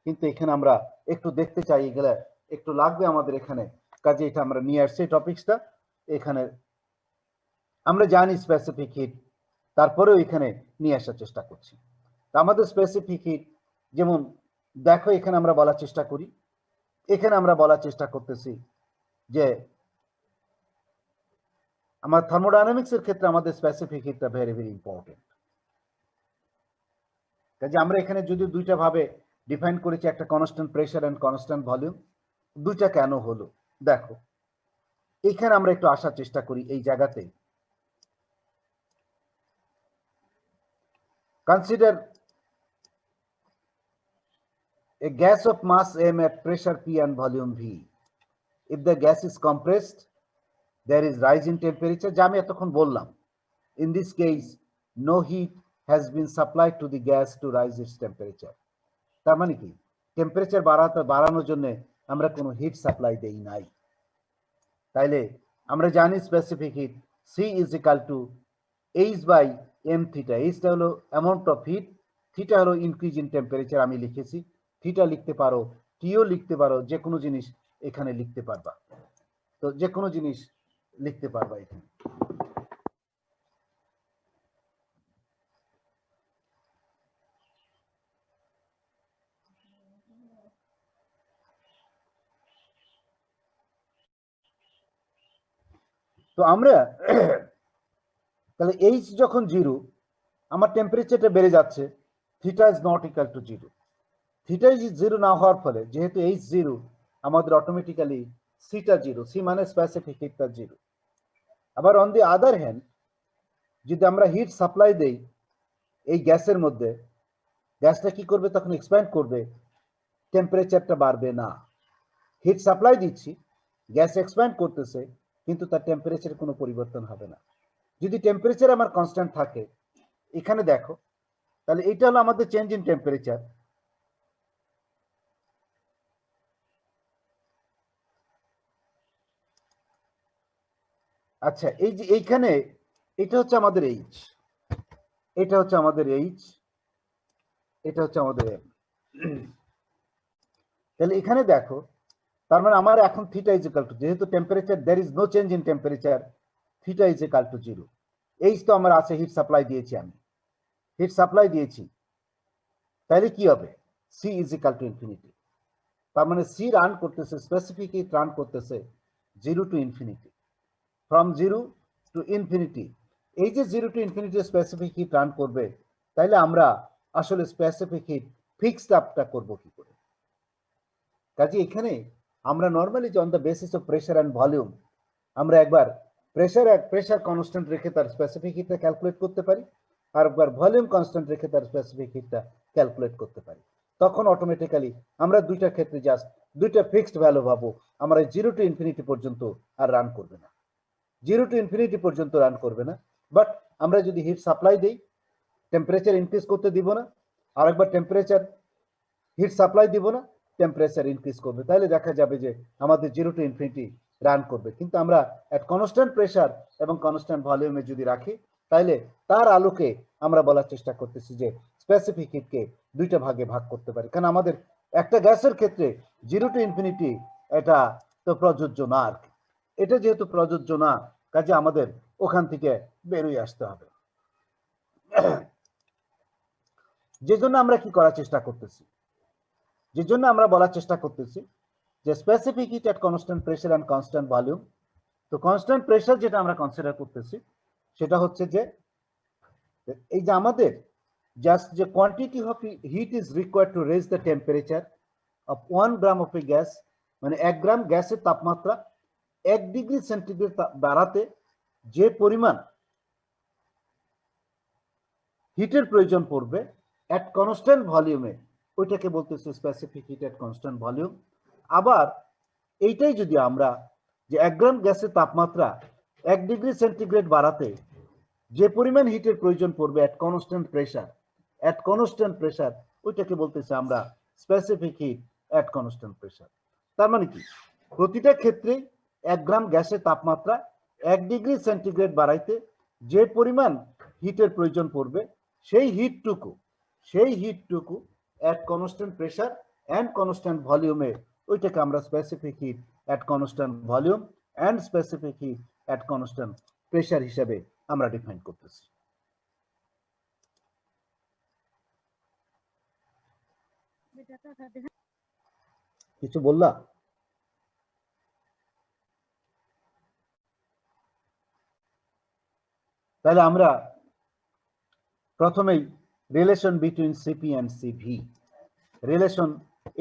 কিন্তু এখানে আমরা একটু দেখতে চাই, এগুলা একটু লাগবে আমাদের এখানে, কাজে এটা আমরা নিয়ে আসছি টপিকসটা এখানে। আমরা জানি স্পেসিফিক হিট, তারপরেও এখানে নিয়ে আসার চেষ্টা করছি। তা আমাদের স্পেসিফিক হিট যেমন দেখো এখানে আমরা বলার চেষ্টা করি, এখানে আমরা বলার চেষ্টা করতেছি যে আমার থার্মোডাইনামিক্স এর ক্ষেত্রে আমাদের স্পেসিফিক হিটটা ভেরি ভেরি ইম্পর্টেন্ট। কাজে আমরা এখানে যদি দুইটা ভাবে ডিফাইন করেছি, একটা constant pressure and constant volume, দুইটা কেন হলো দেখো এখানে আমরা একটু আসার চেষ্টা করি। এই জায়গাতে consider a gas of mass m at pressure p and volume v. If the gas is compressed, there is rise in temperature, যা আমি এতক্ষণ বললাম। In this case, no heat has been supplied to the gas to rise its temperature. তার মানে কি, temperature বাড়ানোর জন্য আমরা কোনো হিট সাপ্লাই দেই নাই। তাইলে আমরা জানি specific hit C is equal to H by m theta. এইচটা হলো অ্যামাউন্ট অফ হিট, থিটা হলো ইনক্রিজ ইন টেম্পারেচার, আমি লিখেছি। থিটা লিখতে পারো, টিও লিখতে পারো, যে কোনো জিনিস এখানে লিখতে পারবা। তো যে কোনো জিনিস লিখতে পারবা এখানে। তো আমরা তাহলে এইচ যখন জিরো, আমার টেম্পারেচারটা বেড়ে যাচ্ছে, theta is not equal to zero. Theta is zero না হওয়ার ফলে, যেহেতু এইচ জিরো, আমাদের অটোমেটিক্যালি সিটা জিরো, সি মানে স্পেসিফিক হিটটা জিরো। আবার অন দি আদার হ্যান্ড, যদি আমরা হিট সাপ্লাই দেই এই গ্যাসের মধ্যে, গ্যাসটা কি করবে, তখন এক্সপ্যান্ড করবে, টেম্পারেচারটা বাড়বে না। হিট সাপ্লাই দিচ্ছি, গ্যাস এক্সপ্যান্ড করতেছে, কিন্তু তার টেম্পারেচারে কোনো পরিবর্তন হবে না। যদি টেম্পারেচার আমার কনস্ট্যান্ট থাকে, এখানে দেখো, তাহলে এটা হলো আমাদের চেঞ্জ ইন টেম্পারেচার। আচ্ছা, এই যে এইখানে এটা হচ্ছে আমাদের এইচ, এটা হচ্ছে আমাদের এইচ, এটা হচ্ছে আমাদের এম। তাহলে এখানে দেখো, তার মানে আমার এখন থিটা ইজ ইকুয়াল টু, যেহেতু temperature there is no change in temperature, theta is equal to zero. H তো আমার আছে, হিট সাপ্লাই দিয়েছি, আমি হিট সাপ্লাই দিয়েছি, তাহলে কি হবে, C is equal to infinity. তার মানে সি রান করতেছে, স্পেসিফিক হিট রান করতেছে zero to infinity, from zero to infinity. এই যে zero to infinity specific heat run করবে, তাইলে আমরা আসলে স্পেসিফিক হিট ফিক্সড আপটা করবো কি করে? কাজে এখানে আমরা normally on the basis of pressure and volume, আমরা একবার প্রেসার কনস্ট্যান্ট রেখে তার স্পেসিফিক হিটটা ক্যালকুলেট করতে পারি, আর একবার ভলিউম কনস্ট্যান্ট রেখে তার স্পেসিফিক হিটটা ক্যালকুলেট করতে পারি। তখন অটোমেটিক্যালি আমরা দুইটার ক্ষেত্রে জাস্ট দুইটা ফিক্সড ভ্যালু পাবো। আমরা জিরো টু ইনফিনিটি পর্যন্ত আর রান করবে না, জিরো টু ইনফিনিটি পর্যন্ত রান করবে না। বাট আমরা যদি হিট সাপ্লাই দিই, টেম্পারেচার ইনক্রিজ করতে দিব না, আর একবার টেম্পারেচার হিট সাপ্লাই দিব না, টেম্পারেচার ইনক্রিজ করবে, তাহলে দেখা যাবে যে আমাদের জিরো টু ইনফিনিটি রান করবে। কিন্তু আমরা এট কনস্ট্যান্ট প্রেসার এবং কনস্ট্যান্ট ভলিউমে যদি রাখি, তাহলে তার আলোকে আমরা বলার চেষ্টা করতেছি যে স্পেসিফিক হিটকে দুইটা ভাগে ভাগ করতে পারি। কারণ আমাদের একটা গ্যাসের ক্ষেত্রে জিরো টু ইনফিনিটি এটা তো প্রযোজ্য না, আর কি এটা যেহেতু প্রযোজ্য না, কাজে আমাদের ওখান থেকে বেরোয় আসতে হবে। যে জন্য আমরা কি করার চেষ্টা করতেছি, যে জন্য আমরা বলার চেষ্টা করতেছি যে specific heat at constant pressure and constant volume. তো কনস্ট্যান্ট প্রেসার যেটা আমরা কনসিডার করতেছি, সেটা হচ্ছে যে এই যে আমাদের জাস্ট যে quantity of heat is required to raise the temperature of 1 gram of a gas, মানে 1 গ্রাম গ্যাসের তাপমাত্রা 1 ডিগ্রি সেন্টিগ্রেড বাড়াতে যে পরিমাণ হিটের প্রয়োজন পড়বে অ্যাট কনস্ট্যান্ট ভলিউমে, ওইটাকে বলতেছে specific heat at constant volume. আবার এইটাই যদি আমরা যে 1 গ্রাম গ্যাসের তাপমাত্রা 1 ডিগ্রি সেন্টিগ্রেড বাড়াতে যে পরিমাণ হিটের প্রয়োজন পড়বে অ্যাট কনস্ট্যান্ট প্রেসার, ওইটাকে বলতেছে আমরা specific heat at constant pressure. তার মানে কি, প্রতিটা ক্ষেত্রে 1 গ্রাম গ্যাসের তাপমাত্রা 1 ডিগ্রি সেন্টিগ্রেড বাড়াইতে যে পরিমাণ হিটের প্রয়োজন পড়বে সেই হিটটুকু at constant pressure and constant ভলিউমে, ওইটাকে আমরা specific heat at constant volume and specific heat at constant pressure হিসেবে আমরা ডিফাইন করতেছি। কিছু বললা? তাহলে আমরা প্রথমেই relation between CP and CV, relation,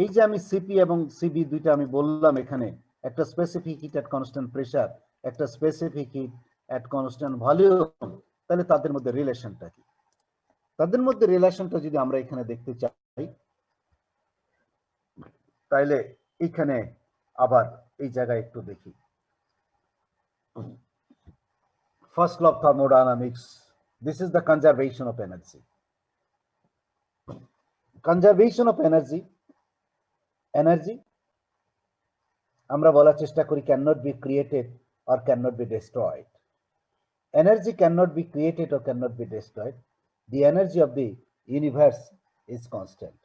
এই যে আমি সিপি এবং সিভি দুইটা আমি বললাম, এখানে একটা specific heat at constant pressure, একটা specific heat at constant volume, তাহলে তাদের মধ্যে রিলেশনটা কি? তাদের মধ্যে রিলেশনটা যদি আমরা এখানে দেখতে চাই, তাইলে এখানে আবার এই জায়গায় একটু দেখি। First law of thermodynamics, this is the conservation of energy. Conservation of energy, আমরা বলার চেষ্টা করি cannot be created or cannot be destroyed. Energy cannot be created or cannot be destroyed. The energy of the universe is constant.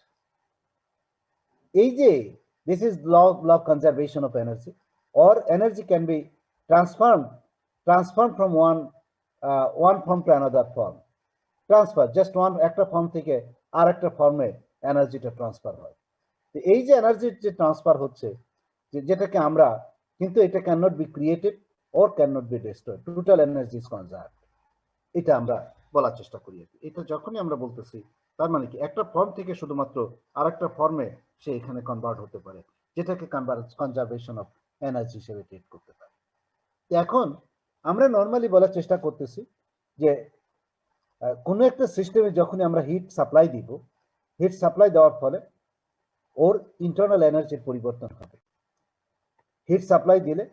এই যে this is law of conservation of energy, or energy can be transformed from one form to another form. Transfer, just one একটা form থেকে আর একটা ফর্মে এনার্জিটা transfer হয়। তো এই যে এনার্জির যে ট্রান্সফার হচ্ছে, যেটাকে আমরা, কিন্তু এটা can not be created or can not be destroyed, total energy is conserved, এটা আমরা বলার চেষ্টা করি। এটা যখনই আমরা বলতেছি, তার মানে কি, একটা ফর্ম থেকে শুধুমাত্র আরেকটা ফর্মে সে এখানে কনভার্ট হতে পারে, যেটাকে কনজারভেশন অফ এনার্জি হিসেবে ট্রিট করতে পারে। এখন আমরা নর্মালি বলার চেষ্টা করতেছি যে কোনো একটা সিস্টেমে যখনই আমরা হিট সাপ্লাই দিব, হিট সাপ্লাই দেওয়ার ফলে ওর ইন্টারনাল এনার্জির পরিবর্তন হবে। হিট সাপ্লাই দিলে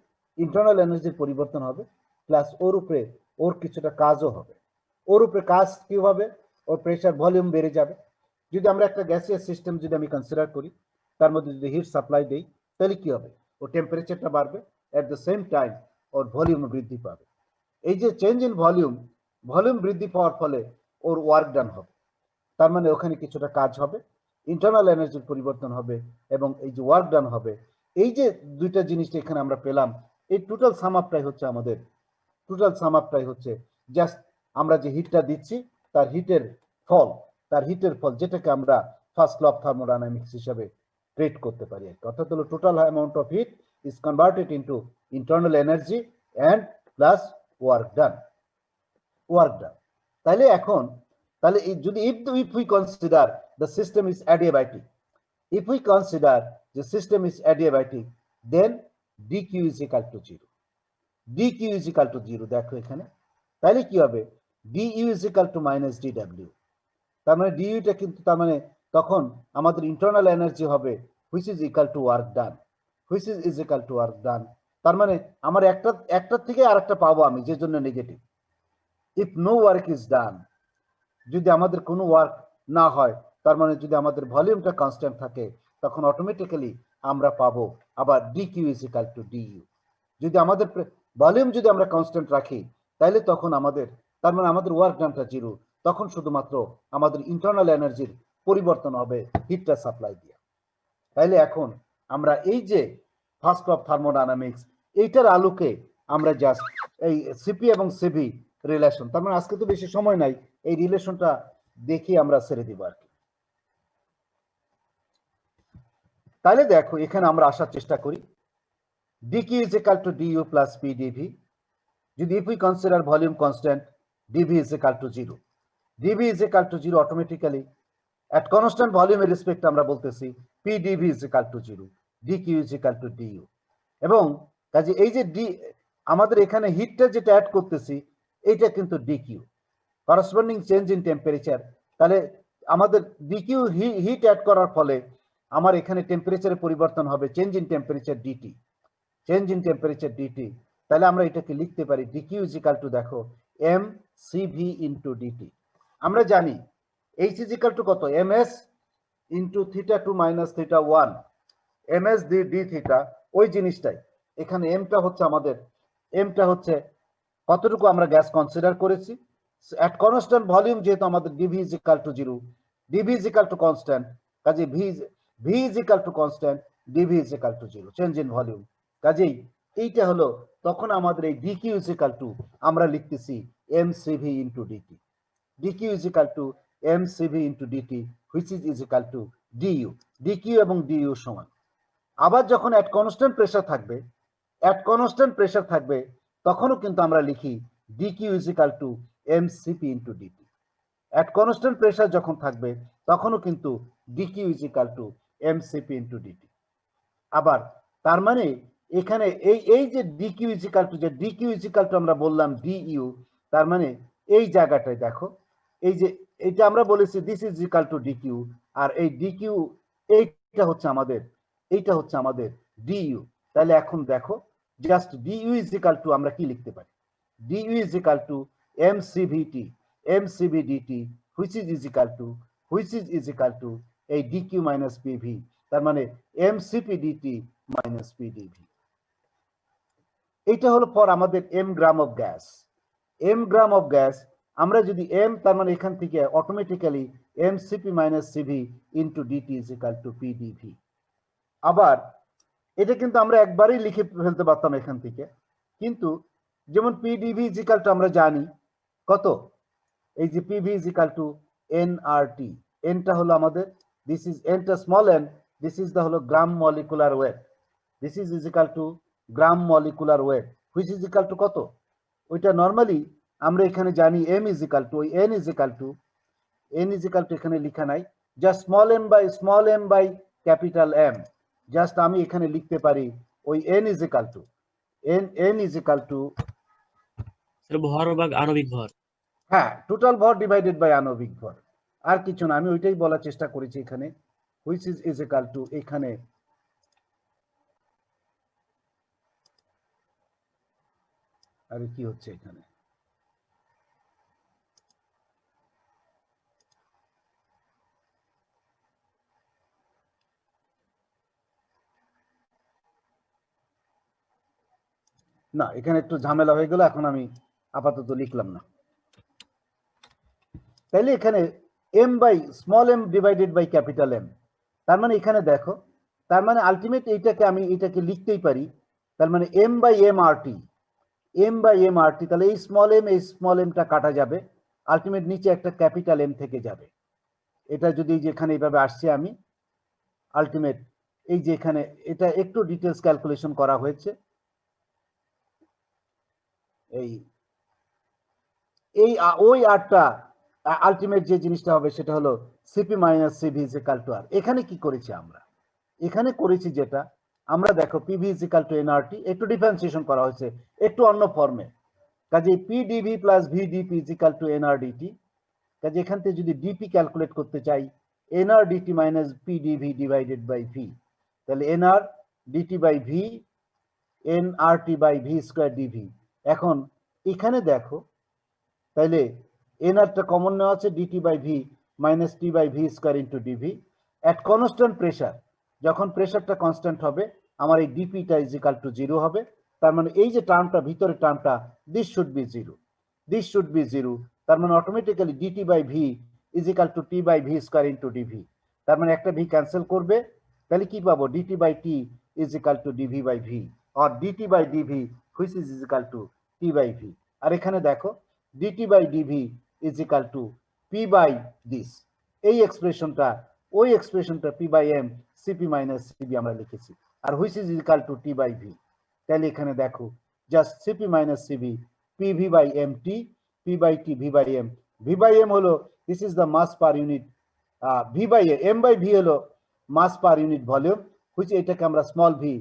ইন্টারনাল এনার্জির পরিবর্তন হবে, প্লাস ওর কিছুটা কাজও হবে। ওর উপরে কাজ কি হবে? ওর প্রেসার ভলিউম বেড়ে যাবে। যদি আমরা একটা গ্যাসিয়াস সিস্টেম যদি আমি কনসিডার করি, তার মধ্যে যদি হিট সাপ্লাই দেই, তাহলে কি হবে? ওর টেম্পারেচারটা বাড়বে, at the same time or volume বৃদ্ধি পাবে। এই যে চেঞ্জ ইন ভলিউম বৃদ্ধি পাওয়ার ফলে ওর ওয়ার্ক ডান হবে, তার মানে ওখানে কিছুটা কাজ হবে, ইন্টারনাল এনার্জির পরিবর্তন হবে, এবং এই যে ওয়ার্ক ডান হবে, এই যে দুইটা জিনিসটা এখানে আমরা পেলাম, এই টোটাল সাম আপটাই হচ্ছে জাস্ট আমরা যে হিটটা দিচ্ছি তার হিটের ফল, যেটাকে আমরা ফার্স্ট ল অফ থার্মোডাইনামিক্স হিসেবে ট্রিট করতে পারি। অর্থাৎ হলো total amount of heat is converted into internal energy and plus work done. তাহলে এখন, তাহলে যদি if we consider the system is adiabatic, then dq is equal to 0। দেখো এখানে, তাহলে কি হবে? du is equal to minus dw। তার মানে du টা কিন্তু, তার মানে তখন আমাদের ইন্টারনাল এনার্জি হবে which is equal to work done, তার মানে আমার একটা থেকে আরেকটা পাবো আমি, যে জন্য negative. if no work is done, যদি আমাদের কোনো ওয়ার্ক না হয়, তার মানে যদি আমাদের ভলিউমটা কনস্ট্যান্ট থাকে, তখন অটোমেটিক্যালি আমরা পাবো আবার dq is equal to du। যদি আমাদের ভলিউম যদি আমরা কনস্ট্যান্ট রাখি, তাহলে তখন আমাদের, তার মানে আমাদের ওয়ার্ক ডানটা 0, তখন শুধুমাত্র আমাদের ইন্টারনাল এনার্জির পরিবর্তন হবে হিটটা সাপ্লাই দিয়ে। তাহলে এখন আমরা এই যে ফার্স্ট ল অফ থার্মোডাইনামিক্স, এইটার আলোকে আমরা জাস্ট এই সিপি এবং সিভি রিলেশন, তার মানে আজকে তো বেশি সময় নাই, এই রিলেশনটা দেখি আমরা ছেড়ে দিব আর কি। তাহলে দেখো এখানে আমরা আসার চেষ্টা করি, dq is equal to du plus p dv। যদি if we consider volume constant, dv is equal to 0, automatically at constant volume এর রেসপেক্ট আমরা বলতেছি p dv is equal to 0, dq is equal to du। এবং কাজে এই যে আমাদের এখানে হিটটা যেটা অ্যাড করতেছি, এইটা কিন্তু dq, corresponding change in temperature, তাহলে আমাদের ডিকিউ হিট অ্যাড করার ফলে আমার এখানে টেম্পারেচারের পরিবর্তন হবে change in temperature DT, change in temperature DT. তাহলে আমরা এটাকে লিখতে পারি ডিকিউ ইজ ইকাল টু দেখো এম সিভি ইন্টু ডিটি। আমরা জানি এইচ ইজ ইকাল টু কত, M S into theta two minus theta one, M S D theta, ওই জিনিসটাই এখানে এমটা হচ্ছে আমাদের, এমটা হচ্ছে কতটুকু আমরা গ্যাস কনসিডার করেছি অ্যাট কনস্ট্যান্ট ভলিউম, যেহেতু আমাদের DV is equal to zero, DV is equal to constant, কাজে V is equal to constant, DV is equal to zero, change in volume. কাজেই এইটা হলো তখন আমাদের এই ডিকিউ ইজ ইকাল টু আমরা লিখতেছি M CV into DT, DQ is equal to M CV into DT which is equal to DU, DQ এবং DU সমান। আবার যখন অ্যাট কনস্ট্যান্ট প্রেসার থাকবে, অ্যাট কনস্ট্যান্ট প্রেসার থাকবে তখনও কিন্তু আমরা লিখি DQ is equal to M CP into DT. At constant pressure যখন থাকবে তখনও কিন্তু DQ is equal to M CP into DT. আবার তার মানে এখানে এই যে ডিকিউ ইজ ইকাল টু, যে ডিকিউ ইজ ইকাল টু আমরা বললাম ডিইউ, তার মানে এই জায়গাটায় দেখো এই যে এটা আমরা বলেছি this is equal to DQ, আর এই ডিকিউ এইটা হচ্ছে আমাদের, এইটা হচ্ছে আমাদের ডিইউ। তাহলে এখন দেখো just DU is equal to আমরা কি লিখতে পারি, DU is equal to M CVT, M CV DT which is equal to, which is equal to এই ডিকিউ মাইনাস পিভি, তার মানে M CP DT minus PDV. এইটা হলো ফর আমাদের M gram of gas, M gram of gas. আমরা যদি M, তার মানে এখান থেকে automatically M CP minus CV into DT is equal two PDV. আবার এটা কিন্তু আমরা একবারই লিখে ফেলতে পারতাম এখান থেকে, কিন্তু যেমন পিডিভি ইজ ইকাল টু আমরা জানি কত, এই যে PV is equal to NRT, এনটা হলো আমাদের, দিস ইজ এনটা small N, this is the হলো gram molecular weight, this is equal to gram molecular weight which is equal to কত, ওইটা নর্মালি আমরা এখানে জানি এম ইজ ইকাল টু, ওই N is equal to, N is equal to এখানে লেখা নাই, just small M by capital M, just আমি এখানে লিখতে পারি ওই N is equal to, N is equal two ভর ভাগ আণবিক ভর, হ্যাঁ টোটাল ভর ডিভাইডেড বাই আণবিক ভর, আর কিছু না, আমি ওইটাই বলার চেষ্টা করেছি এখানে, হুইচ ইজ ইকাল টু এখানে আরে কি হচ্ছে এখানে, না এখানে একটু ঝামেলা হয়ে গেল, এখন আমি আপাতত লিখলাম না। তাইলে এখানে M by small M divided by capital M, তার মানে এখানে দেখো, তার মানে আলটিমেট এইটাকে আমি এটাকে লিখতেই পারি, তার মানে M by M R T, M by M R T, তাহলে এই স্মল এমটা কাটা যাবে, আলটিমেট নিচে একটা ক্যাপিটাল এম থেকে যাবে। এটা যদি যেখানে এইভাবে আসছে আমি আলটিমেট এই যে এখানে এটা একটু ডিটেলস ক্যালকুলেশন করা হয়েছে, এই ওই আরটা আলটিমেট যে জিনিসটা হবে সেটা হলো CP minus CV is equal to R. এখানে কি করেছি আমরা, এখানে করেছি যেটা আমরা দেখো PV is equal to NRT, একটু ডিফারেন্সিয়েশন করা হয়েছে একটু অন্য ফর্মে, কাজে PDV plus VDP is equal to NRDT, কাজে এখান থেকে যদি ডিপি ক্যালকুলেট করতে চাই NRDT minus PDV divided by V, তাহলে NR DT by V NRT by V square DV. এখন এখানে দেখো তাইলে এনআরটা কমন নেওয়া আছে, DT by V minus T by V square into DV at constant pressure, যখন প্রেসারটা কনস্ট্যান্ট হবে আমার এই ডিপিটা ইজ ইকাল টু জিরো হবে, তার মানে এই যে টার্মটা ভিতরে টার্মটা this should be zero, this should be zero, তার মানে automatically DT by V is equal to T by V square into DV, তার মানে একটা ভি ক্যান্সেল করবে, তাহলে কি পাবো DT by T is equal to DV by V আর DT by DV which is equal to T by V. আর এখানে দেখো DT by DV is equal to P by this, এই এক্সপ্রেশনটা ওই এক্সপ্রেশনটা P by M CP minus CV আমরা লিখেছি, আর which is equal to T by V. তাহলে এখানে দেখো just CP minus CV P V by M T, P by T V by M, V by M হলো this is the mass per unit, V by M by V হলো mass per unit volume, which এটাকে আমরা small V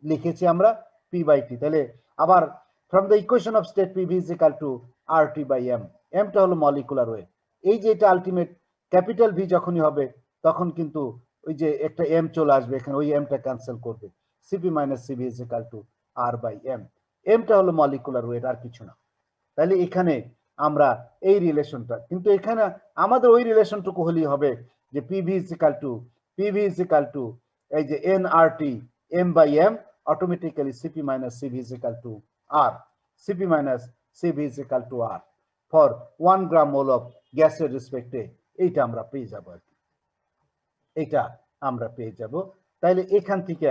লিখেছি আমরা P by টি। তাহলে আবার from the equation of state PV is equal to RT by M, এমটা হলো molecular wait. এই যে এটা আলটিমেট ক্যাপিটাল ভি যখনই হবে তখন কিন্তু ওই যে একটা এম চলে আসবে এখানে, ওই এমটা ক্যান্সেল করবে, CP minus CV is equal to R by M. এমটা হলো মলিকুলার ওয়েট, আর কিছু না। তাহলে এখানে আমরা এই রিলেশনটা, কিন্তু এখানে আমাদের ওই রিলেশনটুকু হলেই হবে যে পিভি ইজ ইকাল টু এই যে N R T M by M, automatically CP minus CV is equal to R, CP minus CV is equal to R for 1 gram mole of গ্যাসের রেসপেক্টে। এইটা আমরা পেয়ে যাবো আর কি, এইটা আমরা পেয়ে যাব। তাইলে এখান থেকে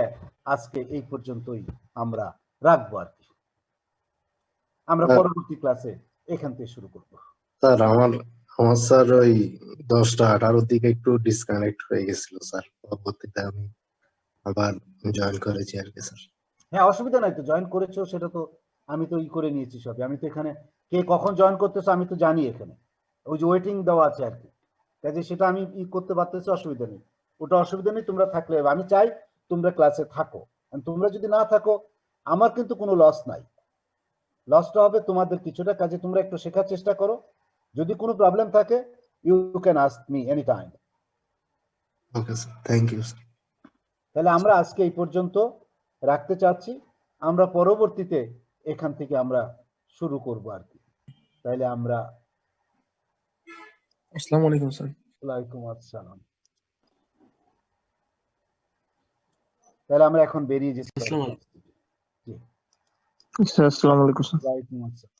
আজকে এই পর্যন্তই আমরা রাখবো আর কি, আমরা পরবর্তী ক্লাসে এখান থেকে শুরু করবো। স্যার আমার স্যার ওই 10টা 18 দিকে একটু ডিসকানেক্ট হয়ে গেছিল স্যার, পরবর্তীতে আমি আবার জয়েন করেছি আর কি স্যার। হ্যাঁ, অসুবিধা নাই তো, জয়েন করেছো সেটা তো আমি তো করে নিয়েছি সবই। আমি তো এখানে কে কখন জয়েন করতেছো আমি তো জানি, এখানে ওই যে ওয়েটিং দেওয়া আছে আর কি, কাজে সেটা আমি করতে পারতেছি, অসুবিধা নেই, ওটা অসুবিধা নেই। তোমরা থাকলে, আমি চাই তোমরা ক্লাসে থাকো, তোমরা যদি না থাকো আমার কিন্তু কোনো লস নাই, লসটা হবে তোমাদের কিছুটা। কাজে তোমরা একটু শেখার চেষ্টা করো, যদি কোনো প্রবলেম থাকে you can ask me any time. Okay sir, thank you sir. তাহলে আমরা আজকে এই পর্যন্ত রাখতে চাচ্ছি, আমরা পরবর্তীতে এখান থেকে আমরা শুরু করব আর কি। তাহলে আমরা, আসসালামু আলাইকুম স্যার। ওয়ালাইকুম আসসালাম। তাহলে আমরা এখন বেরিয়ে যাচ্ছি। আসসালামু আলাইকুম। জি, স্যার আসসালামু আলাইকুম স্যার। ওয়ালাইকুম আসসালাম।